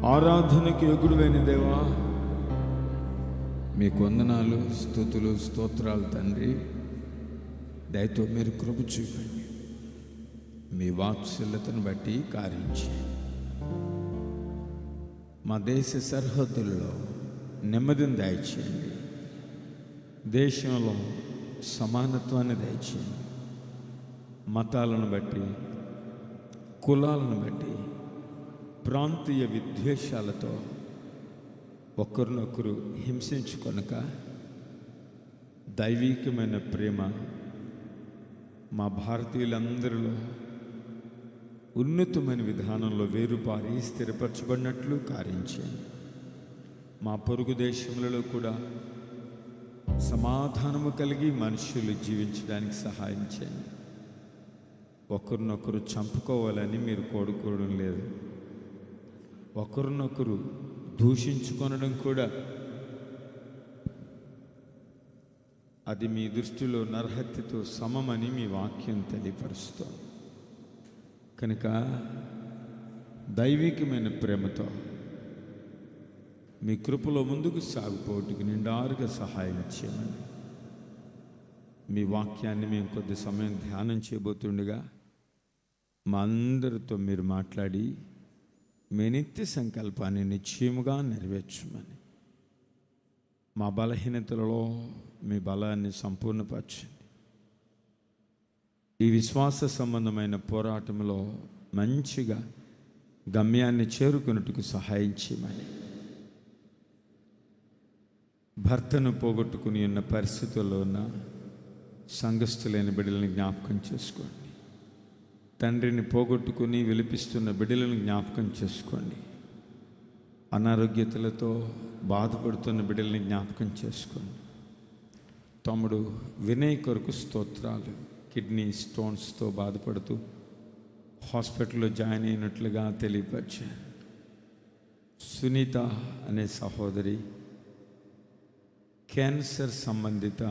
ఆరాధనకి యోగ్యుడైన దేవా, మీకు వందనాలు, స్తుతులు, స్తోత్రాలు తండ్రి. దయతో మీరు కృప చూపండి, మీ వాత్సల్యతను బట్టి కార్యించి మా దేశ సరిహద్దుల్లో నెమ్మదిని దయచేయండి. దేశంలో సమానత్వాన్ని దయచేయండి. మతాలను బట్టి, కులాలను బట్టి, ప్రాంతీయ విద్వేషాలతో ఒకరినొకరు హింసించుకొనక దైవికమైన ప్రేమ మా భారతీయులందరిలో ఉన్నతమైన విధానంలో వేరుపారి స్థిరపరచబడినట్లు కార్యించండి. మా పొరుగు దేశములలో కూడా సమాధానము కలిగి మనుషులు జీవించడానికి సహాయం చేయండి. ఒకరినొకరు చంపుకోవాలని మీరు కోరుకోవడం లేదు. ఒకరినొకరు దూషించుకొనడం కూడా అది మీ దృష్టిలో నరహత్యతో సమమని మీ వాక్యం తెలియపరుస్తోంది. కనుక దైవికమైన ప్రేమతో మీ కృపలో ముందుకు సాగుపోటుకు నిండారుగా సహాయం చేయమని మీ వాక్యాన్ని మేము కొద్ది సమయం ధ్యానం చేయబోతుండగా మా అందరితో మీరు మాట్లాడి మీ నిత్య సంకల్పాన్ని నిశ్చయముగా నెరవేర్చమని, మా బలహీనతలలో మీ బలాన్ని సంపూర్ణపరచండి. ఈ విశ్వాస సంబంధమైన పోరాటంలో మంచిగా గమ్యాన్ని చేరుకున్నట్టుకు సహాయం చేయమని, భర్తను పోగొట్టుకుని ఉన్న పరిస్థితుల్లో ఉన్న సంఘస్థులైన బిడ్డలను జ్ఞాపకం చేసుకోండి. తండ్రిని పోగొట్టుకుని విలిపిస్తున్న బిడ్డలను జ్ఞాపకం చేసుకోండి. అనారోగ్యతలతో బాధపడుతున్న బిడ్డల్ని జ్ఞాపకం చేసుకోండి. తమ్ముడు వినయ్ కొరకు స్తోత్రాలు. కిడ్నీ స్టోన్స్తో బాధపడుతూ హాస్పిటల్లో జాయిన్ అయినట్లుగా తెలియపరిచారు. సునీత అనే సహోదరి క్యాన్సర్ సంబంధిత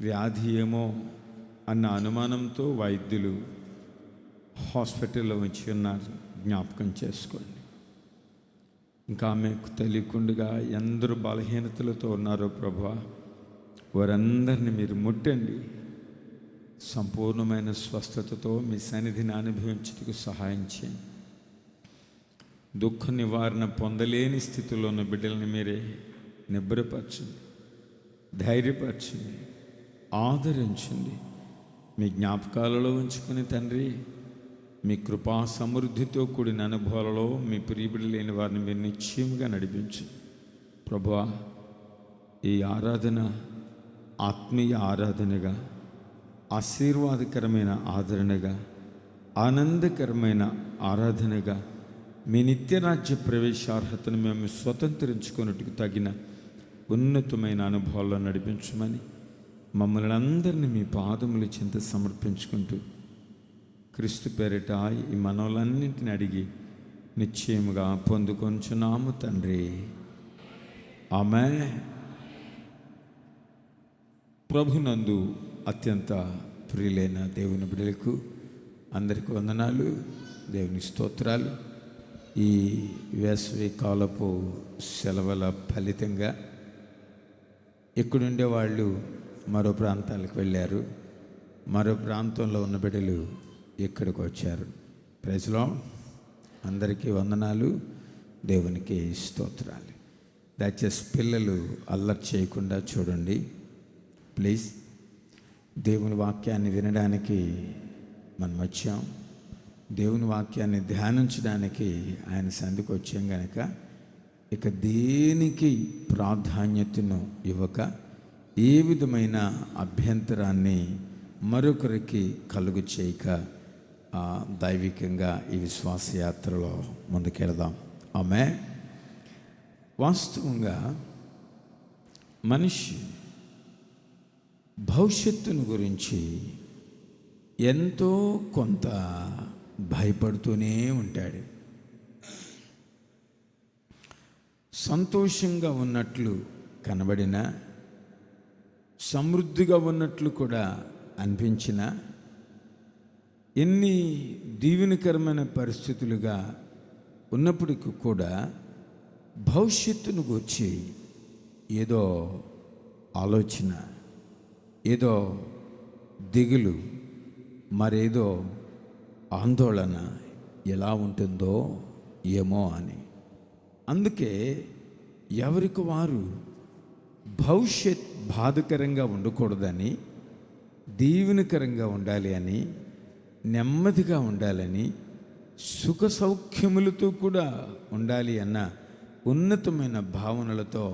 వ్యాధి ఏమో అన్న అనుమానంతో వైద్యులు హాస్పిటల్లో ఉంచి ఉన్నారు. జ్ఞాపకం చేసుకోండి. ఇంకా ఆమెకు తెలియకుండా ఎందరూ బలహీనతలతో ఉన్నారో ప్రభువా, వారందరినీ మీరు ముట్టండి. సంపూర్ణమైన స్వస్థతతో మీ సన్నిధిని అనుభవించుటకు సహాయం చేయండి. దుఃఖ నివారణ పొందలేని స్థితిలో ఉన్న బిడ్డల్ని మీరే నిబ్బరపరచండి, ధైర్యపరచండి, ఆదరించండి. మీ జ్ఞాపకాలలో ఉంచుకుని తండ్రి, మీ కృపా సమృద్ధితో కూడిన అనుభవాలలో మీ ప్రియబిడ్డ లేని వారిని మీరు నిశ్చయముగా నడిపించు ప్రభువా. ఈ ఆరాధన ఆత్మీయ ఆరాధనగా, ఆశీర్వాదకరమైన ఆదరణగా, ఆనందకరమైన ఆరాధనగా, మీ నిత్యరాజ్య ప్రవేశార్హతను మేము స్వతంత్రించుకున్నట్టుకు తగిన ఉన్నతమైన అనుభవాల్లో నడిపించమని మమ్మల్ని అందరినీ మీ పాదముల చెంత సమర్పించుకుంటూ క్రీస్తు పేరిట ఈ మనవులన్నింటిని అడిగి నిశ్చయముగా పొందుకొంచున్నాము తండ్రి. ఆమేన్. ప్రభునందు అత్యంత ప్రియులైన దేవుని బిడ్డలకు అందరికీ వందనాలు, దేవుని స్తోత్రాలు. ఈ వేసవి కాలపు సెలవుల ఫలితంగా ఇక్కడుండే వాళ్ళు మరో ప్రాంతాలకు వెళ్ళారు. మరో ప్రాంతంలో ఉన్న బిడ్డలు ఇక్కడికి వచ్చారు. Praise lord. అందరికీ వందనాలు, దేవునికి స్తోత్రాలు. దయచేసి పిల్లలు అల్లరి చేయకుండా చూడండి ప్లీజ్. దేవుని వాక్యాన్ని వినడానికి మనం వచ్చాం. దేవుని వాక్యాన్ని ధ్యానించడానికి ఆయన సంధికి వచ్చాం కనుక ఇక దేనికి ప్రాధాన్యతను ఇవ్వక ఏ విధమైన అభ్యంతరాన్ని మరొకరికి కలుగు చేయక దైవికంగా ఈ విశ్వాస యాత్రలో ముందుకెళదాం. ఆమేన్. వాస్తవంగా మనిషి భవిష్యత్తును గురించి ఎంతో కొంత భయపడుతూనే ఉంటాడు. సంతోషంగా ఉన్నట్లు కనబడినా, సమృద్ధిగా ఉన్నట్లు కూడా అనిపించిన, ఎన్ని దీవెనకరమైన పరిస్థితులుగా ఉన్నప్పటికీ కూడా భవిష్యత్తును గూర్చి ఏదో ఆలోచన, ఏదో దిగులు, మరేదో ఆందోళన ఎలా ఉంటుందో ఏమో అని. అందుకే ఎవరికి వారు భవిష్యత్ బాధకరంగా ఉండకూడదని, దీవెనకరంగా ఉండాలి అని, నెమ్మదిగా ఉండాలని, సుఖ సౌఖ్యములతో కూడా ఉండాలి అన్న ఉన్నతమైన భావనలతో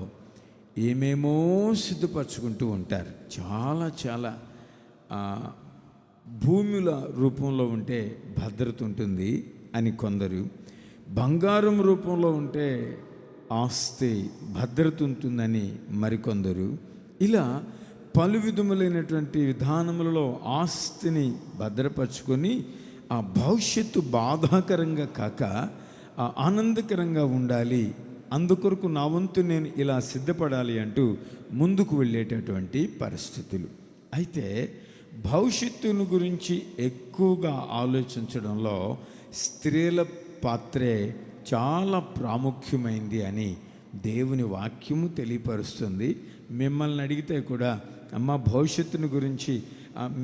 ఏమేమో సిద్ధపరచుకుంటూ ఉంటారు. చాలా భూముల రూపంలో ఉంటే భద్రత ఉంటుంది అని కొందరు, బంగారం రూపంలో ఉంటే ఆస్తి భద్రత ఉంటుందని మరికొందరు, ఇలా పలు విధములైనటువంటి విధానములలో ఆస్తిని భద్రపరచుకొని ఆ భవిష్యత్తు బాధాకరంగా కాక ఆనందకరంగా ఉండాలి, అందుకొరకు నా వంతు నేను ఇలా సిద్ధపడాలి అంటూ ముందుకు వెళ్ళేటటువంటి పరిస్థితులు. అయితే భవిష్యత్తును గురించి ఎక్కువగా ఆలోచించడంలో స్త్రీల పాత్రే చాలా ప్రాముఖ్యమైంది అని దేవుని వాక్యము తెలియపరుస్తుంది. మిమ్మల్ని అడిగితే కూడా, అమ్మ భవిష్యత్తును గురించి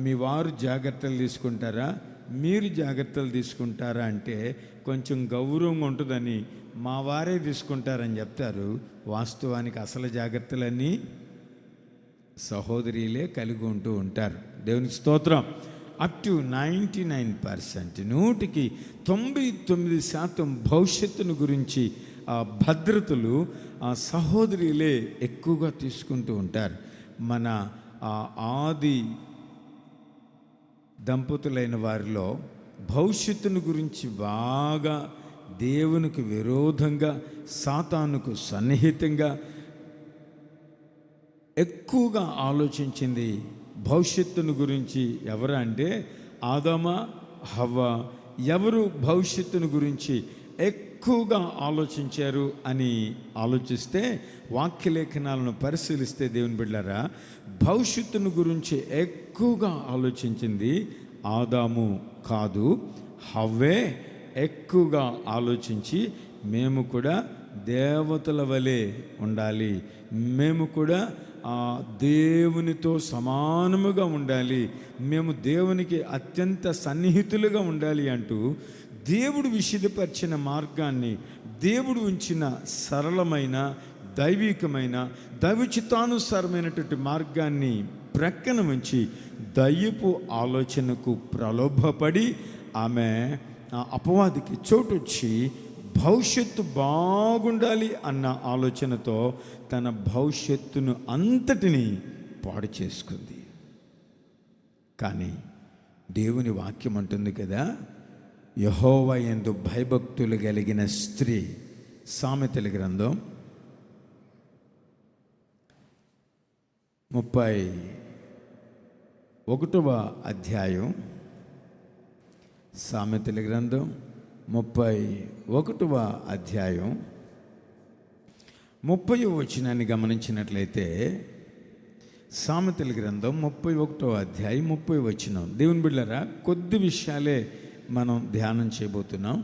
మీ వారు జాగ్రత్తలు తీసుకుంటారా, మీరు జాగ్రత్తలు తీసుకుంటారా అంటే కొంచెం గౌరవంగా ఉంటుందని మా వారే తీసుకుంటారని చెప్తారు. వాస్తవానికి అసలు జాగ్రత్తలన్నీ సహోదరులే కలిగి ఉంటూ ఉంటారు. దేవునికి స్తోత్రం. అప్ టు 99%, 99% భవిష్యత్తును గురించి భద్రతలు ఆ సహోదరులే ఎక్కువగా తీసుకుంటూ ఉంటారు. మన ఆది దంపతులైన వారిలో భవిష్యత్తును గురించి బాగా దేవునికి విరోధంగా, సాతానుకు సన్నిహితంగా ఎక్కువగా ఆలోచించింది భవిష్యత్తును గురించి ఎవరు అంటే ఆదామ, హవ్వ. ఎవరు భవిష్యత్తును గురించి ఎక్కువగా ఆలోచించారు అని ఆలోచిస్తే, వాక్యలేఖనాలను పరిశీలిస్తే దేవుని బిడ్డలారా, భవిష్యత్తును గురించి ఎక్కువగా ఆలోచించింది ఆదాము కాదు, హవ్వే ఎక్కువగా ఆలోచించి మేము కూడా దేవతల వలె ఉండాలి, మేము కూడా దేవునితో సమానముగా ఉండాలి, మేము దేవునికి అత్యంత సన్నిహితులుగా ఉండాలి అంటూ దేవుడు విశదపరిచిన మార్గాన్ని, దేవుడు ఉంచిన సరళమైన దైవికమైన దైవచిత్తానుసారమైనటువంటి మార్గాన్ని ప్రక్కన ఉంచి దయ్యపు ఆలోచనకు ప్రలోభపడి ఆమె అపవాదికి చోటొచ్చి భవిష్యత్తు బాగుండాలి అన్న ఆలోచనతో తన భవిష్యత్తును అంతటినీ పాడు చేసుకుంది. కానీ దేవుని వాక్యం అంటుంది కదా, యెహోవా యందు భయభక్తులు కలిగిన స్త్రీ, సామెతల గ్రంథం 31వ అధ్యాయం, సామెతల గ్రంథం 31వ అధ్యాయం 30వ వచనాన్ని గమనించినట్లయితే, సామెతల గ్రంథం 31వ అధ్యాయం 30వ వచనం. దేవుని బిడ్డలారా, కొద్ది విషయాలే మనం ధ్యానం చేయబోతున్నాం.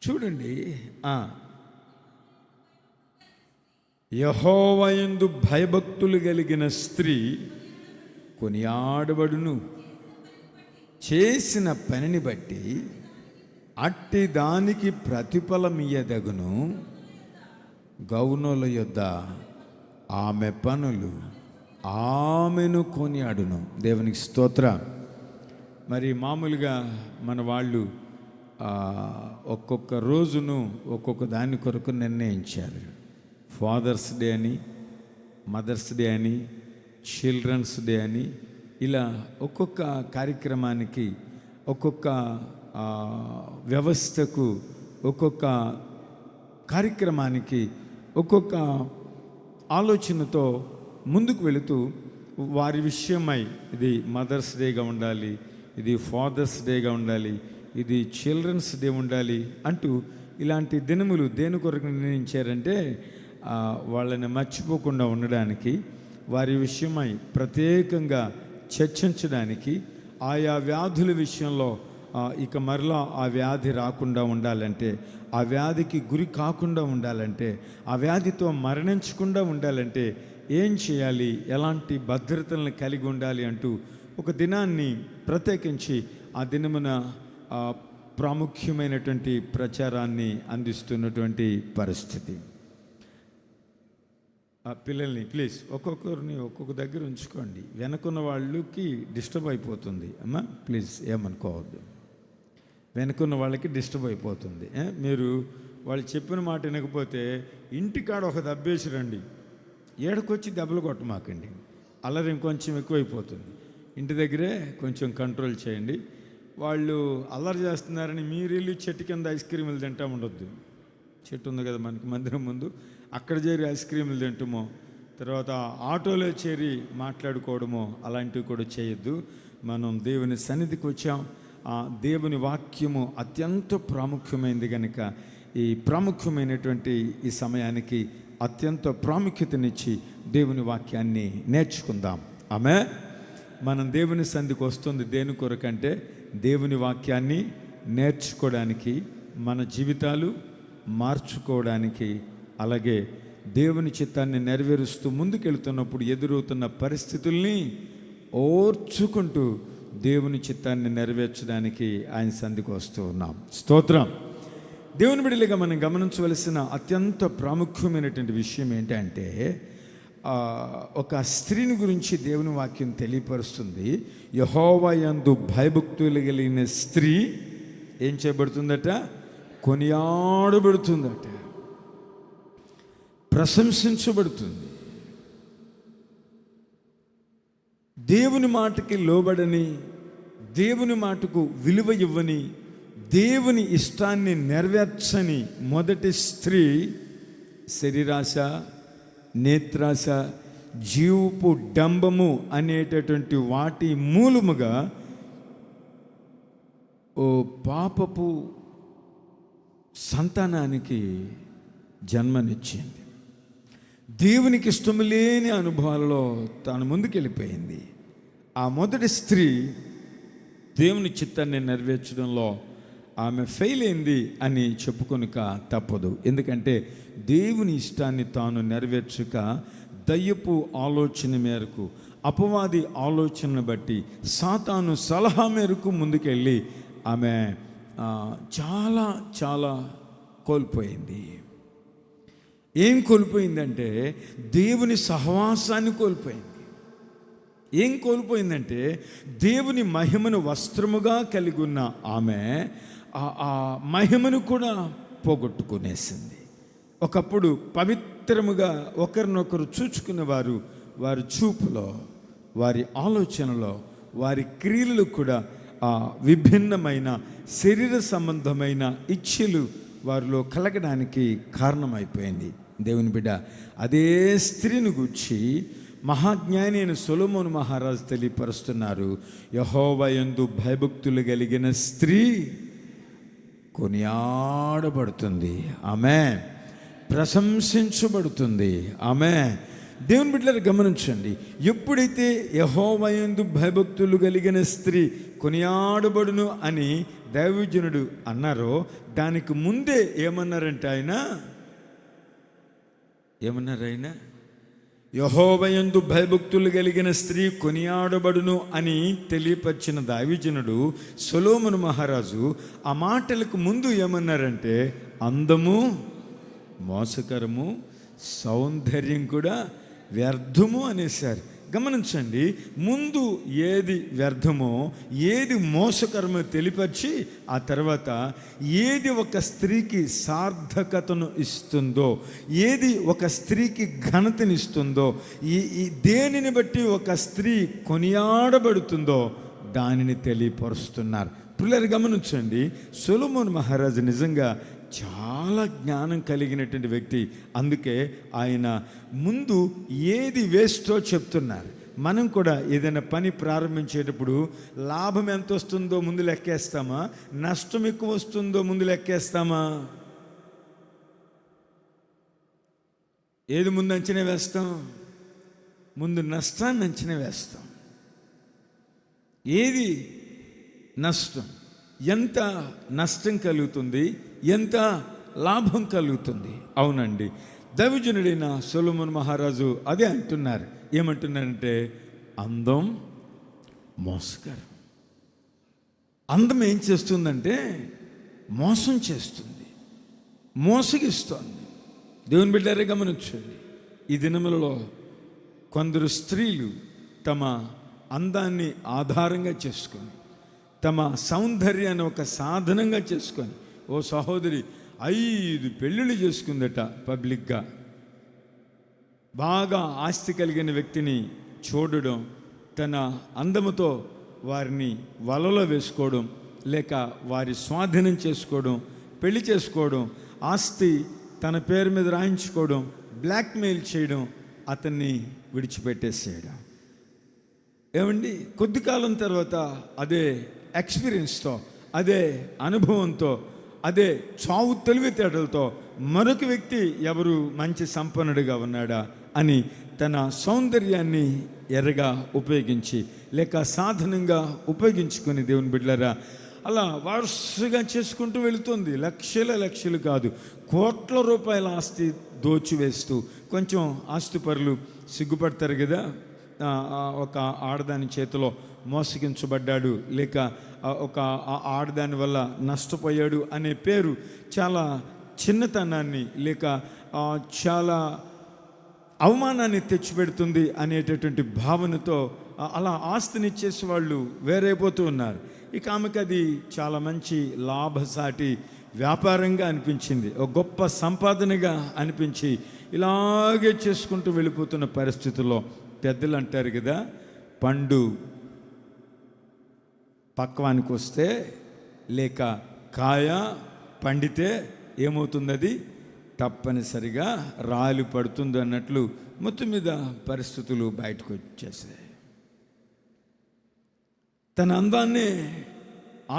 చూడండి, యెహోవా యందు భయభక్తులు కలిగిన స్త్రీ కొనియాడబడును, చేసిన పనిని బట్టి అట్టి దానికి ప్రతిఫలమియ్యదగును, గౌనుల యొద్ద ఆమె పనులు ఆమెను కొనియాడును. దేవునికి స్తోత్రం. మరి మామూలుగా మన వాళ్ళు ఒక్కొక్క రోజును ఒక్కొక్క దాని కొరకు నిర్ణయించారు. ఫాదర్స్ డే అని, మదర్స్ డే అని, చిల్డ్రన్స్ డే అని, ఇలా ఒక్కొక్క కార్యక్రమానికి, ఒక్కొక్క వ్యవస్థకు, ఒక్కొక్క కార్యక్రమానికి ఒక్కొక్క ఆలోచనతో ముందుకు వెళుతూ వారి విషయమై ఇది మదర్స్ డేగా ఉండాలి, ఇది ఫాదర్స్ డేగా ఉండాలి, ఇది చిల్డ్రన్స్ డే ఉండాలి అంటూ ఇలాంటి దినములు దేని కొరకు నిర్ణయించారంటే వాళ్ళని మర్చిపోకుండా ఉండడానికి, వారి విషయమై ప్రత్యేకంగా చర్చించడానికి, ఆయా వ్యాధుల విషయంలో ఇక మరలా ఆ వ్యాధి రాకుండా ఉండాలంటే, ఆ వ్యాధికి గురి కాకుండా ఉండాలంటే, ఆ వ్యాధితో మరణించకుండా ఉండాలంటే ఏం చేయాలి, ఎలాంటి భద్రతలను కలిగి ఉండాలి అంటూ ఒక దినాన్ని ప్రత్యేకించి ఆ దినమున ప్రాముఖ్యమైనటువంటి ప్రచారాన్ని అందిస్తున్నటువంటి పరిస్థితి. ఆ పిల్లల్ని ప్లీజ్ ఒక్కొక్కరిని ఒక్కొక్క దగ్గర ఉంచుకోండి. వెనకున్న వాళ్ళకి డిస్టర్బ్ అయిపోతుంది అమ్మా, ప్లీజ్ ఏమనుకోవద్దు. వెనకున్న వాళ్ళకి డిస్టర్బ్ అయిపోతుంది. మీరు వాళ్ళు చెప్పిన మాట వినకపోతే ఇంటికాడ ఒక దెబ్బేసి రండి, ఏడకొచ్చి దెబ్బలు కొట్టమాకండి, అల్లరి ఇంకొంచెం ఎక్కువైపోతుంది. ఇంటి దగ్గరే కొంచెం కంట్రోల్ చేయండి. వాళ్ళు అల్లరి చేస్తున్నారని మీరు వెళ్ళి చెట్టు కింద ఐస్ క్రీములు తింటా ఉండొద్దు. చెట్టు ఉంది కదా మనకి మందిరం ముందు, అక్కడ చేరి ఐస్ క్రీములు తింటామో, తర్వాత ఆటోలో చేరి మాట్లాడుకోవడమో అలాంటివి కూడా చేయొద్దు. మనం దేవుని సన్నిధికి వచ్చాం. ఆ దేవుని వాక్యము అత్యంత ప్రాముఖ్యమైనది కనుక ఈ ప్రాముఖ్యమైనటువంటి ఈ సమయానికి అత్యంత ప్రాముఖ్యతనిచ్చి దేవుని వాక్యాన్ని నేర్చుకుందాం. ఆమె మనం దేవుని సన్నిధికి వస్తుంది దేని కొరకంటే దేవుని వాక్యాన్ని నేర్చుకోవడానికి, మన జీవితాలు మార్చుకోవడానికి, అలాగే దేవుని చిత్తాన్ని నెరవేరుస్తూ ముందుకెళ్తున్నప్పుడు ఎదురవుతున్న పరిస్థితుల్ని ఓర్చుకుంటూ దేవుని చిత్తాన్ని నెరవేర్చడానికి ఆయన సన్నిధికి వస్తూ ఉన్నాం. స్తోత్రం. దేవుని బిడ్డలుగా మనం గమనించవలసిన అత్యంత ప్రాముఖ్యమైనటువంటి విషయం ఏంటంటే, ఒక స్త్రీని గురించి దేవుని వాక్యం తెలియపరుస్తుంది. యెహోవా యందు భయభక్తులు కలిగిన స్త్రీ ఏం చేయబడుతుందట? కొనియాడబడుతుందట, ప్రశంసించబడుతుంది. దేవుని మాటకి లోబడని, దేవుని మాటకు విలువ ఇవ్వని, దేవుని ఇష్టాన్ని నెరవేర్చని మొదటి స్త్రీ శరీరాశ, నేత్రాశ, జీవపు డంబము అనేటటువంటి వాటి మూలముగా ఓ పాపపు సంతానానికి జన్మనిచ్చింది. దేవునికి ఇష్టం లేని అనుభవాలలో తాను ముందుకెళ్ళిపోయింది. ఆ మొదటి స్త్రీ దేవుని చిత్తాన్ని నెరవేర్చడంలో ఆమె ఫెయిల్ అయింది అని చెప్పుకొనక తప్పదు. ఎందుకంటే దేవుని ఇష్టాన్ని తాను నెరవేర్చక దయ్యపు ఆలోచన మేరకు, అపవాది ఆలోచనను బట్టి, సాతాను సలహా మేరకు ముందుకెళ్ళి ఆమె చాలా చాలా కోల్పోయింది. ఏం కోల్పోయిందంటే దేవుని సహవాసాన్ని కోల్పోయింది. ఏం కోల్పోయిందంటే దేవుని మహిమను వస్త్రముగా కలిగి ఉన్న ఆమె ఆ మహిమను కూడా పోగొట్టుకునేసింది. ఒకప్పుడు పవిత్రముగా ఒకరినొకరు చూచుకునేవారు. వారి చూపులో, వారి ఆలోచనలో, వారి క్రియలు కూడా విభిన్నమైన శరీర సంబంధమైన ఇచ్ఛలు వారిలో కలగడానికి కారణమైపోయింది. దేవుని బిడ్డ, అదే స్త్రీని గూర్చి మహాజ్ఞాని అయిన సొలొమోను మహారాజు తెలియపరుస్తున్నారు. యెహోవా యందు భయభక్తులు కలిగిన స్త్రీ కొనియాడబడుతుంది, ఆమె ప్రశంసించబడుతుంది, ఆమె. దేవుని బిడ్డలు గమనించండి, ఎప్పుడైతే యెహోవా యందు భయభక్తులు కలిగిన స్త్రీ కొనియాడబడును అని దైవజనుడు అన్నారో, దానికి ముందే ఏమన్నారంటే ఆయన యెహోవా యందు భయభక్తులు కలిగిన స్త్రీ కొనియాడబడును అని తెలియపరిచిన దైవజనుడు సొలొమోను మహారాజు ఆ మాటలకు ముందు ఏమన్నారంటే అందము మోసకరము, సౌందర్యం కూడా వ్యర్థము అనేసారు. గమనించండి, ముందు ఏది వ్యర్థమో, ఏది మోసకరమో తెలిపరిచి ఆ తర్వాత ఏది ఒక స్త్రీకి సార్థకతను ఇస్తుందో, ఏది ఒక స్త్రీకి ఘనతనిస్తుందో, ఈ దేనిని బట్టి ఒక స్త్రీ కొనియాడబడుతుందో దానిని తెలియపరుస్తున్నారు. పిల్లలు గమనించండి, సొలొమోను మహారాజు నిజంగా చాలా జ్ఞానం కలిగినటువంటి వ్యక్తి. అందుకే ఆయన ముందు ఏది వేస్టో చెప్తున్నారు. మనం కూడా ఏదైనా పని ప్రారంభించేటప్పుడు లాభం ఎంత వస్తుందో ముందు లెక్కేస్తామా, నష్టం ఎక్కువ వస్తుందో ముందు లెక్కేస్తామా? ఏది ముందు అంచనా వేస్తాం? ముందు నష్టాన్ని అంచనా వేస్తాం. ఏది నష్టం, ఎంత నష్టం కలుగుతుంది, ఎంత లాభం కలుగుతుంది? అవునండి, దైవజనుడైన సొలొమోను మహారాజు అదే అంటున్నారు. ఏమంటున్నారంటే అందం మోసకరం. అందం ఏం చేస్తుందంటే మోసం చేస్తుంది, మోసగిస్తుంది. దేవుని బిడ్డరే గమనించండి, ఈ దినములలో కొందరు స్త్రీలు తమ అందాన్ని ఆధారంగా చేసుకొని, తమ సౌందర్యాన్ని ఒక సాధనంగా చేసుకొని, ఓ సహోదరి 5 పెళ్ళిళ్ళు చేసుకుందట పబ్లిక్గా. బాగా ఆస్తి కలిగిన వ్యక్తిని చూడడం, తన అందముతో వారిని వలలో వేసుకోవడం, లేక వారి స్వాధీనం చేసుకోవడం, పెళ్లి చేసుకోవడం, ఆస్తి తన పేరు మీద రాయించుకోవడం, బ్లాక్మెయిల్ చేయడం, అతన్ని విడిచిపెట్టేసేయడం. ఏమండి, కొద్ది కాలం తర్వాత అదే ఎక్స్పీరియన్స్తో, అదే అనుభవంతో, అదే చావు తెలివితేటలతో మరొక వ్యక్తి ఎవరు మంచి సంపన్నుడిగా ఉన్నాడా అని తన సౌందర్యాన్ని ఎర్రగా ఉపయోగించి, లేక సాధనంగా ఉపయోగించుకొని, దేవుని బిడ్డలారా, అలా వరుసగా చేసుకుంటూ వెళుతుంది. లక్షలు కాదు, కోట్ల రూపాయల ఆస్తి దోచివేస్తూ. కొంచెం ఆస్తిపరులు సిగ్గుపడతారు కదా, ఒక ఆడదాని చేతిలో మోసగించబడ్డాడు, లేక ఒక ఆడదాని వల్ల నష్టపోయాడు అనే పేరు చాలా చిన్నతనాన్ని, లేక చాలా అవమానాన్ని తెచ్చిపెడుతుంది అనేటటువంటి భావనతో అలా ఆస్తిని ఇచ్చేసి వాళ్ళు వేరైపోతూ ఉన్నారు. ఇక ఆమెకు అది చాలా మంచి లాభసాటి వ్యాపారంగా అనిపించింది, ఒక గొప్ప సంపాదనగా అనిపించి ఇలాగే చేసుకుంటూ వెళ్ళిపోతున్న పరిస్థితుల్లో పెద్దలు అంటారు కదా, పండు పక్వానికి వస్తే లేక కాయ పండితే ఏమవుతుంది, అది తప్పనిసరిగా రాలి పడుతుంది అన్నట్లు మొత్తం మీద పరిస్థితులు బయటకు వచ్చేసాయి. తన అందాన్ని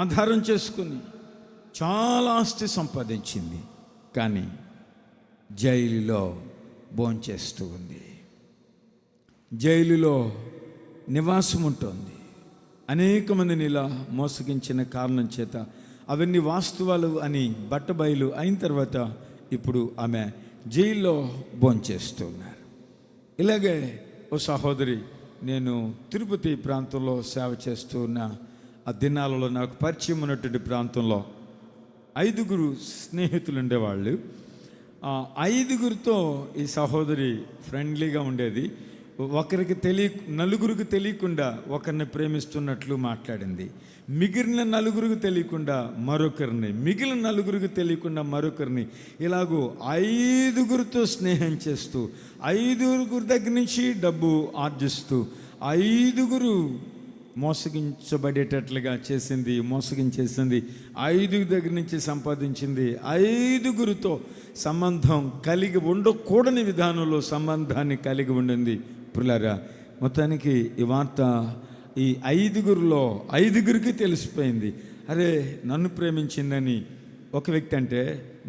ఆధారం చేసుకుని చాలా ఆస్తి సంపాదించింది, కానీ జైలులో భోంచేస్తూ ఉంది, జైలులో నివాసం ఉంటుంది. అనేక మందిని ఇలా మోసగించిన కారణం చేత అవన్నీ వాస్తవాలు అని బట్టబయలు అయిన తర్వాత ఇప్పుడు ఆమె జైల్లో భోంచేస్తున్నారు. ఇలాగే ఓ సహోదరి, నేను తిరుపతి ప్రాంతంలో సేవ చేస్తూ ఉన్న ఆ దినాలలో నాకు పరిచయం ఉన్నటువంటి ప్రాంతంలో 5 స్నేహితులు ఉండేవాళ్ళు. 5 ఈ సహోదరి ఫ్రెండ్లీగా ఉండేది. నలుగురికి తెలియకుండా ఒకరిని ప్రేమిస్తున్నట్లు మాట్లాడింది. మిగిలిన నలుగురికి తెలియకుండా మరొకరిని, మిగిలిన నలుగురికి తెలియకుండా మరొకరిని, ఇలాగూ 5 స్నేహం చేస్తూ 5 దగ్గర నుంచి డబ్బు ఆర్జిస్తూ 5 మోసగించబడేటట్లుగా చేసింది, మోసగించేసింది. 5 దగ్గర నుంచి సంపాదించింది. 5 సంబంధం కలిగి ఉండకూడని విధానంలో సంబంధాన్ని కలిగి ఉండింది. పుల్లారా, మొత్తానికి ఈ వార్త ఈ 5 తెలిసిపోయింది. అరే, నన్ను ప్రేమించిందని ఒక వ్యక్తి అంటే,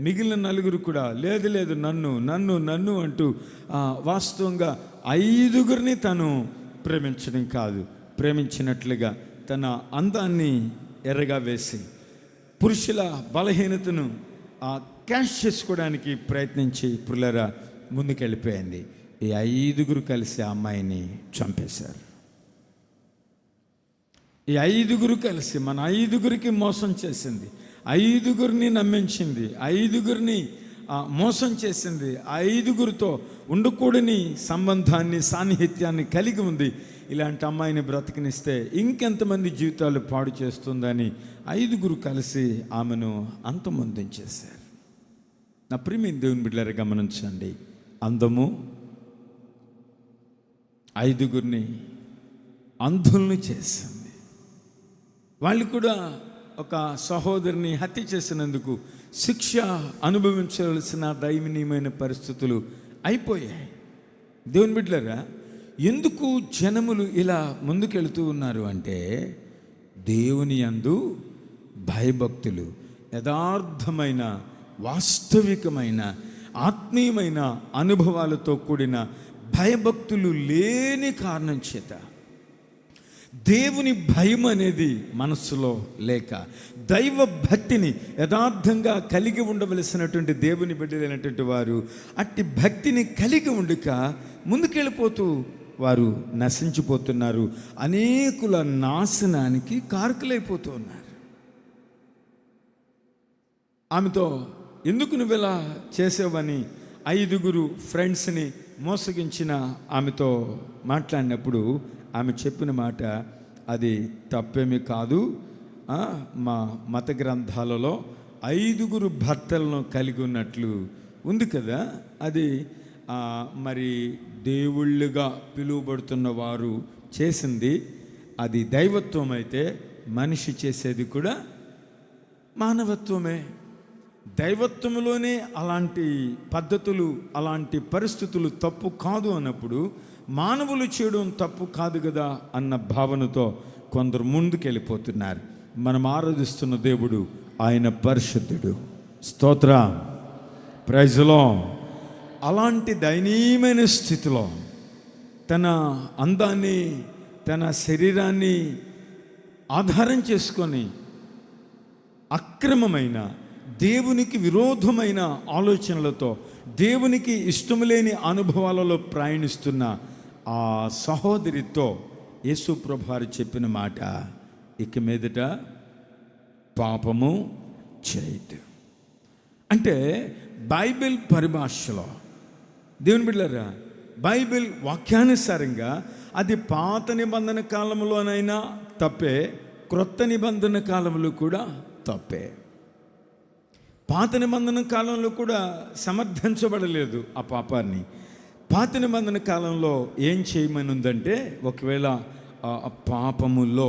మిగిలిన 4 కూడా లేదు నన్ను అంటూ వాస్తవంగా 5 తను ప్రేమించడం కాదు, ప్రేమించినట్లుగా తన అందాన్ని ఎర్రగా వేసి పురుషుల బలహీనతను క్యాష్ చేసుకోవడానికి ప్రయత్నించి పుల్లరా ముందుకెళ్ళిపోయింది. ఈ 5 కలిసి ఆ అమ్మాయిని చంపేశారు. ఈ 5 కలిసి మన 5 మోసం చేసింది, 5 నమ్మించింది, 5 మోసం చేసింది. 5 ఉండకూడని సంబంధాన్ని, సాన్నిహిత్యాన్ని కలిగి ఉంది. ఇలాంటి అమ్మాయిని బ్రతికినిస్తే ఇంకెంతమంది జీవితాలు పాడు చేస్తుందని 5 కలిసి ఆమెను అంతమొందించేశారు. నా ప్రియమైన దేవుని బిడ్డలారా, గమనించండి, అందము 5 అంధుల్ని చేసింది. వాళ్ళు కూడా ఒక సహోదరిని హత్య చేసినందుకు శిక్ష అనుభవించవలసిన దైవనీయమైన పరిస్థితులు అయిపోయాయి. దేవుని బిడ్డలారా, ఎందుకు జనములు ఇలా ముందుకెళ్తూ ఉన్నారు అంటే, దేవుని యందు భయభక్తులు, యథార్థమైన వాస్తవికమైన ఆత్మీయమైన అనుభవాలతో కూడిన భయభక్తులు లేని కారణం చేత, దేవుని భయం అనేది మనస్సులో లేక, దైవ భక్తిని యథార్థంగా కలిగి ఉండవలసినటువంటి దేవుని బిడ్డలైనటువంటి వారు అట్టి భక్తిని కలిగి ఉండక ముందుకెళ్ళిపోతూ వారు నశించిపోతున్నారు. అనేకుల నాశనానికి కారకులైపోతూ ఉన్నారు. ఆమెతో ఎందుకు నువ్వు ఇలా చేసావని 5 ఫ్రెండ్స్ని మోసగించిన ఆమెతో మాట్లాడినప్పుడు ఆమె చెప్పిన మాట, అది తప్పేమీ కాదు. మా మత గ్రంథాలలో 5 భర్తలను కలిగి ఉన్నట్లు ఉంది కదా, అది మరి దేవుళ్ళుగా పిలువబడుతున్న వారు చేసింది అది దైవత్వం అయితే, మనిషి చేసేది కూడా మానవత్వమే. దైవత్వంలోనే అలాంటి పద్ధతులు, అలాంటి పరిస్థితులు తప్పు కాదు అన్నప్పుడు మానవులు చేయడం తప్పు కాదు కదా అన్న భావనతో కొందరు ముందుకెళ్ళిపోతున్నారు. మనం ఆరాధిస్తున్న దేవుడు ఆయన పరిశుద్ధుడు. స్తోత్రం, ప్రైజ్ లార్డ్. అలాంటి దయనీయమైన స్థితిలో తన అందాన్ని, తన శరీరాన్ని ఆధారం చేసుకొని అక్రమమైన, దేవునికి విరోధమైన ఆలోచనలతో, దేవునికి ఇష్టం లేని అనుభవాలలో ప్రయాణిస్తున్న ఆ సహోదరితో యేసు ప్రభువారు చెప్పిన మాట, ఇక మీదట పాపము చేయదు. అంటే బైబిల్ పరిభాషలో, దేవుని బిడ్డలారా, బైబిల్ వాక్యానుసారంగా అది పాత నిబంధన కాలంలోనైనా తప్పే, క్రొత్త నిబంధన కాలంలో కూడా తప్పే. పాత నిబంధన కాలంలో కూడా సమర్థించబడలేదు ఆ పాపాన్ని. పాత నిబంధన కాలంలో ఏం చేయమని ఉందంటే, ఒకవేళ ఆ పాపములో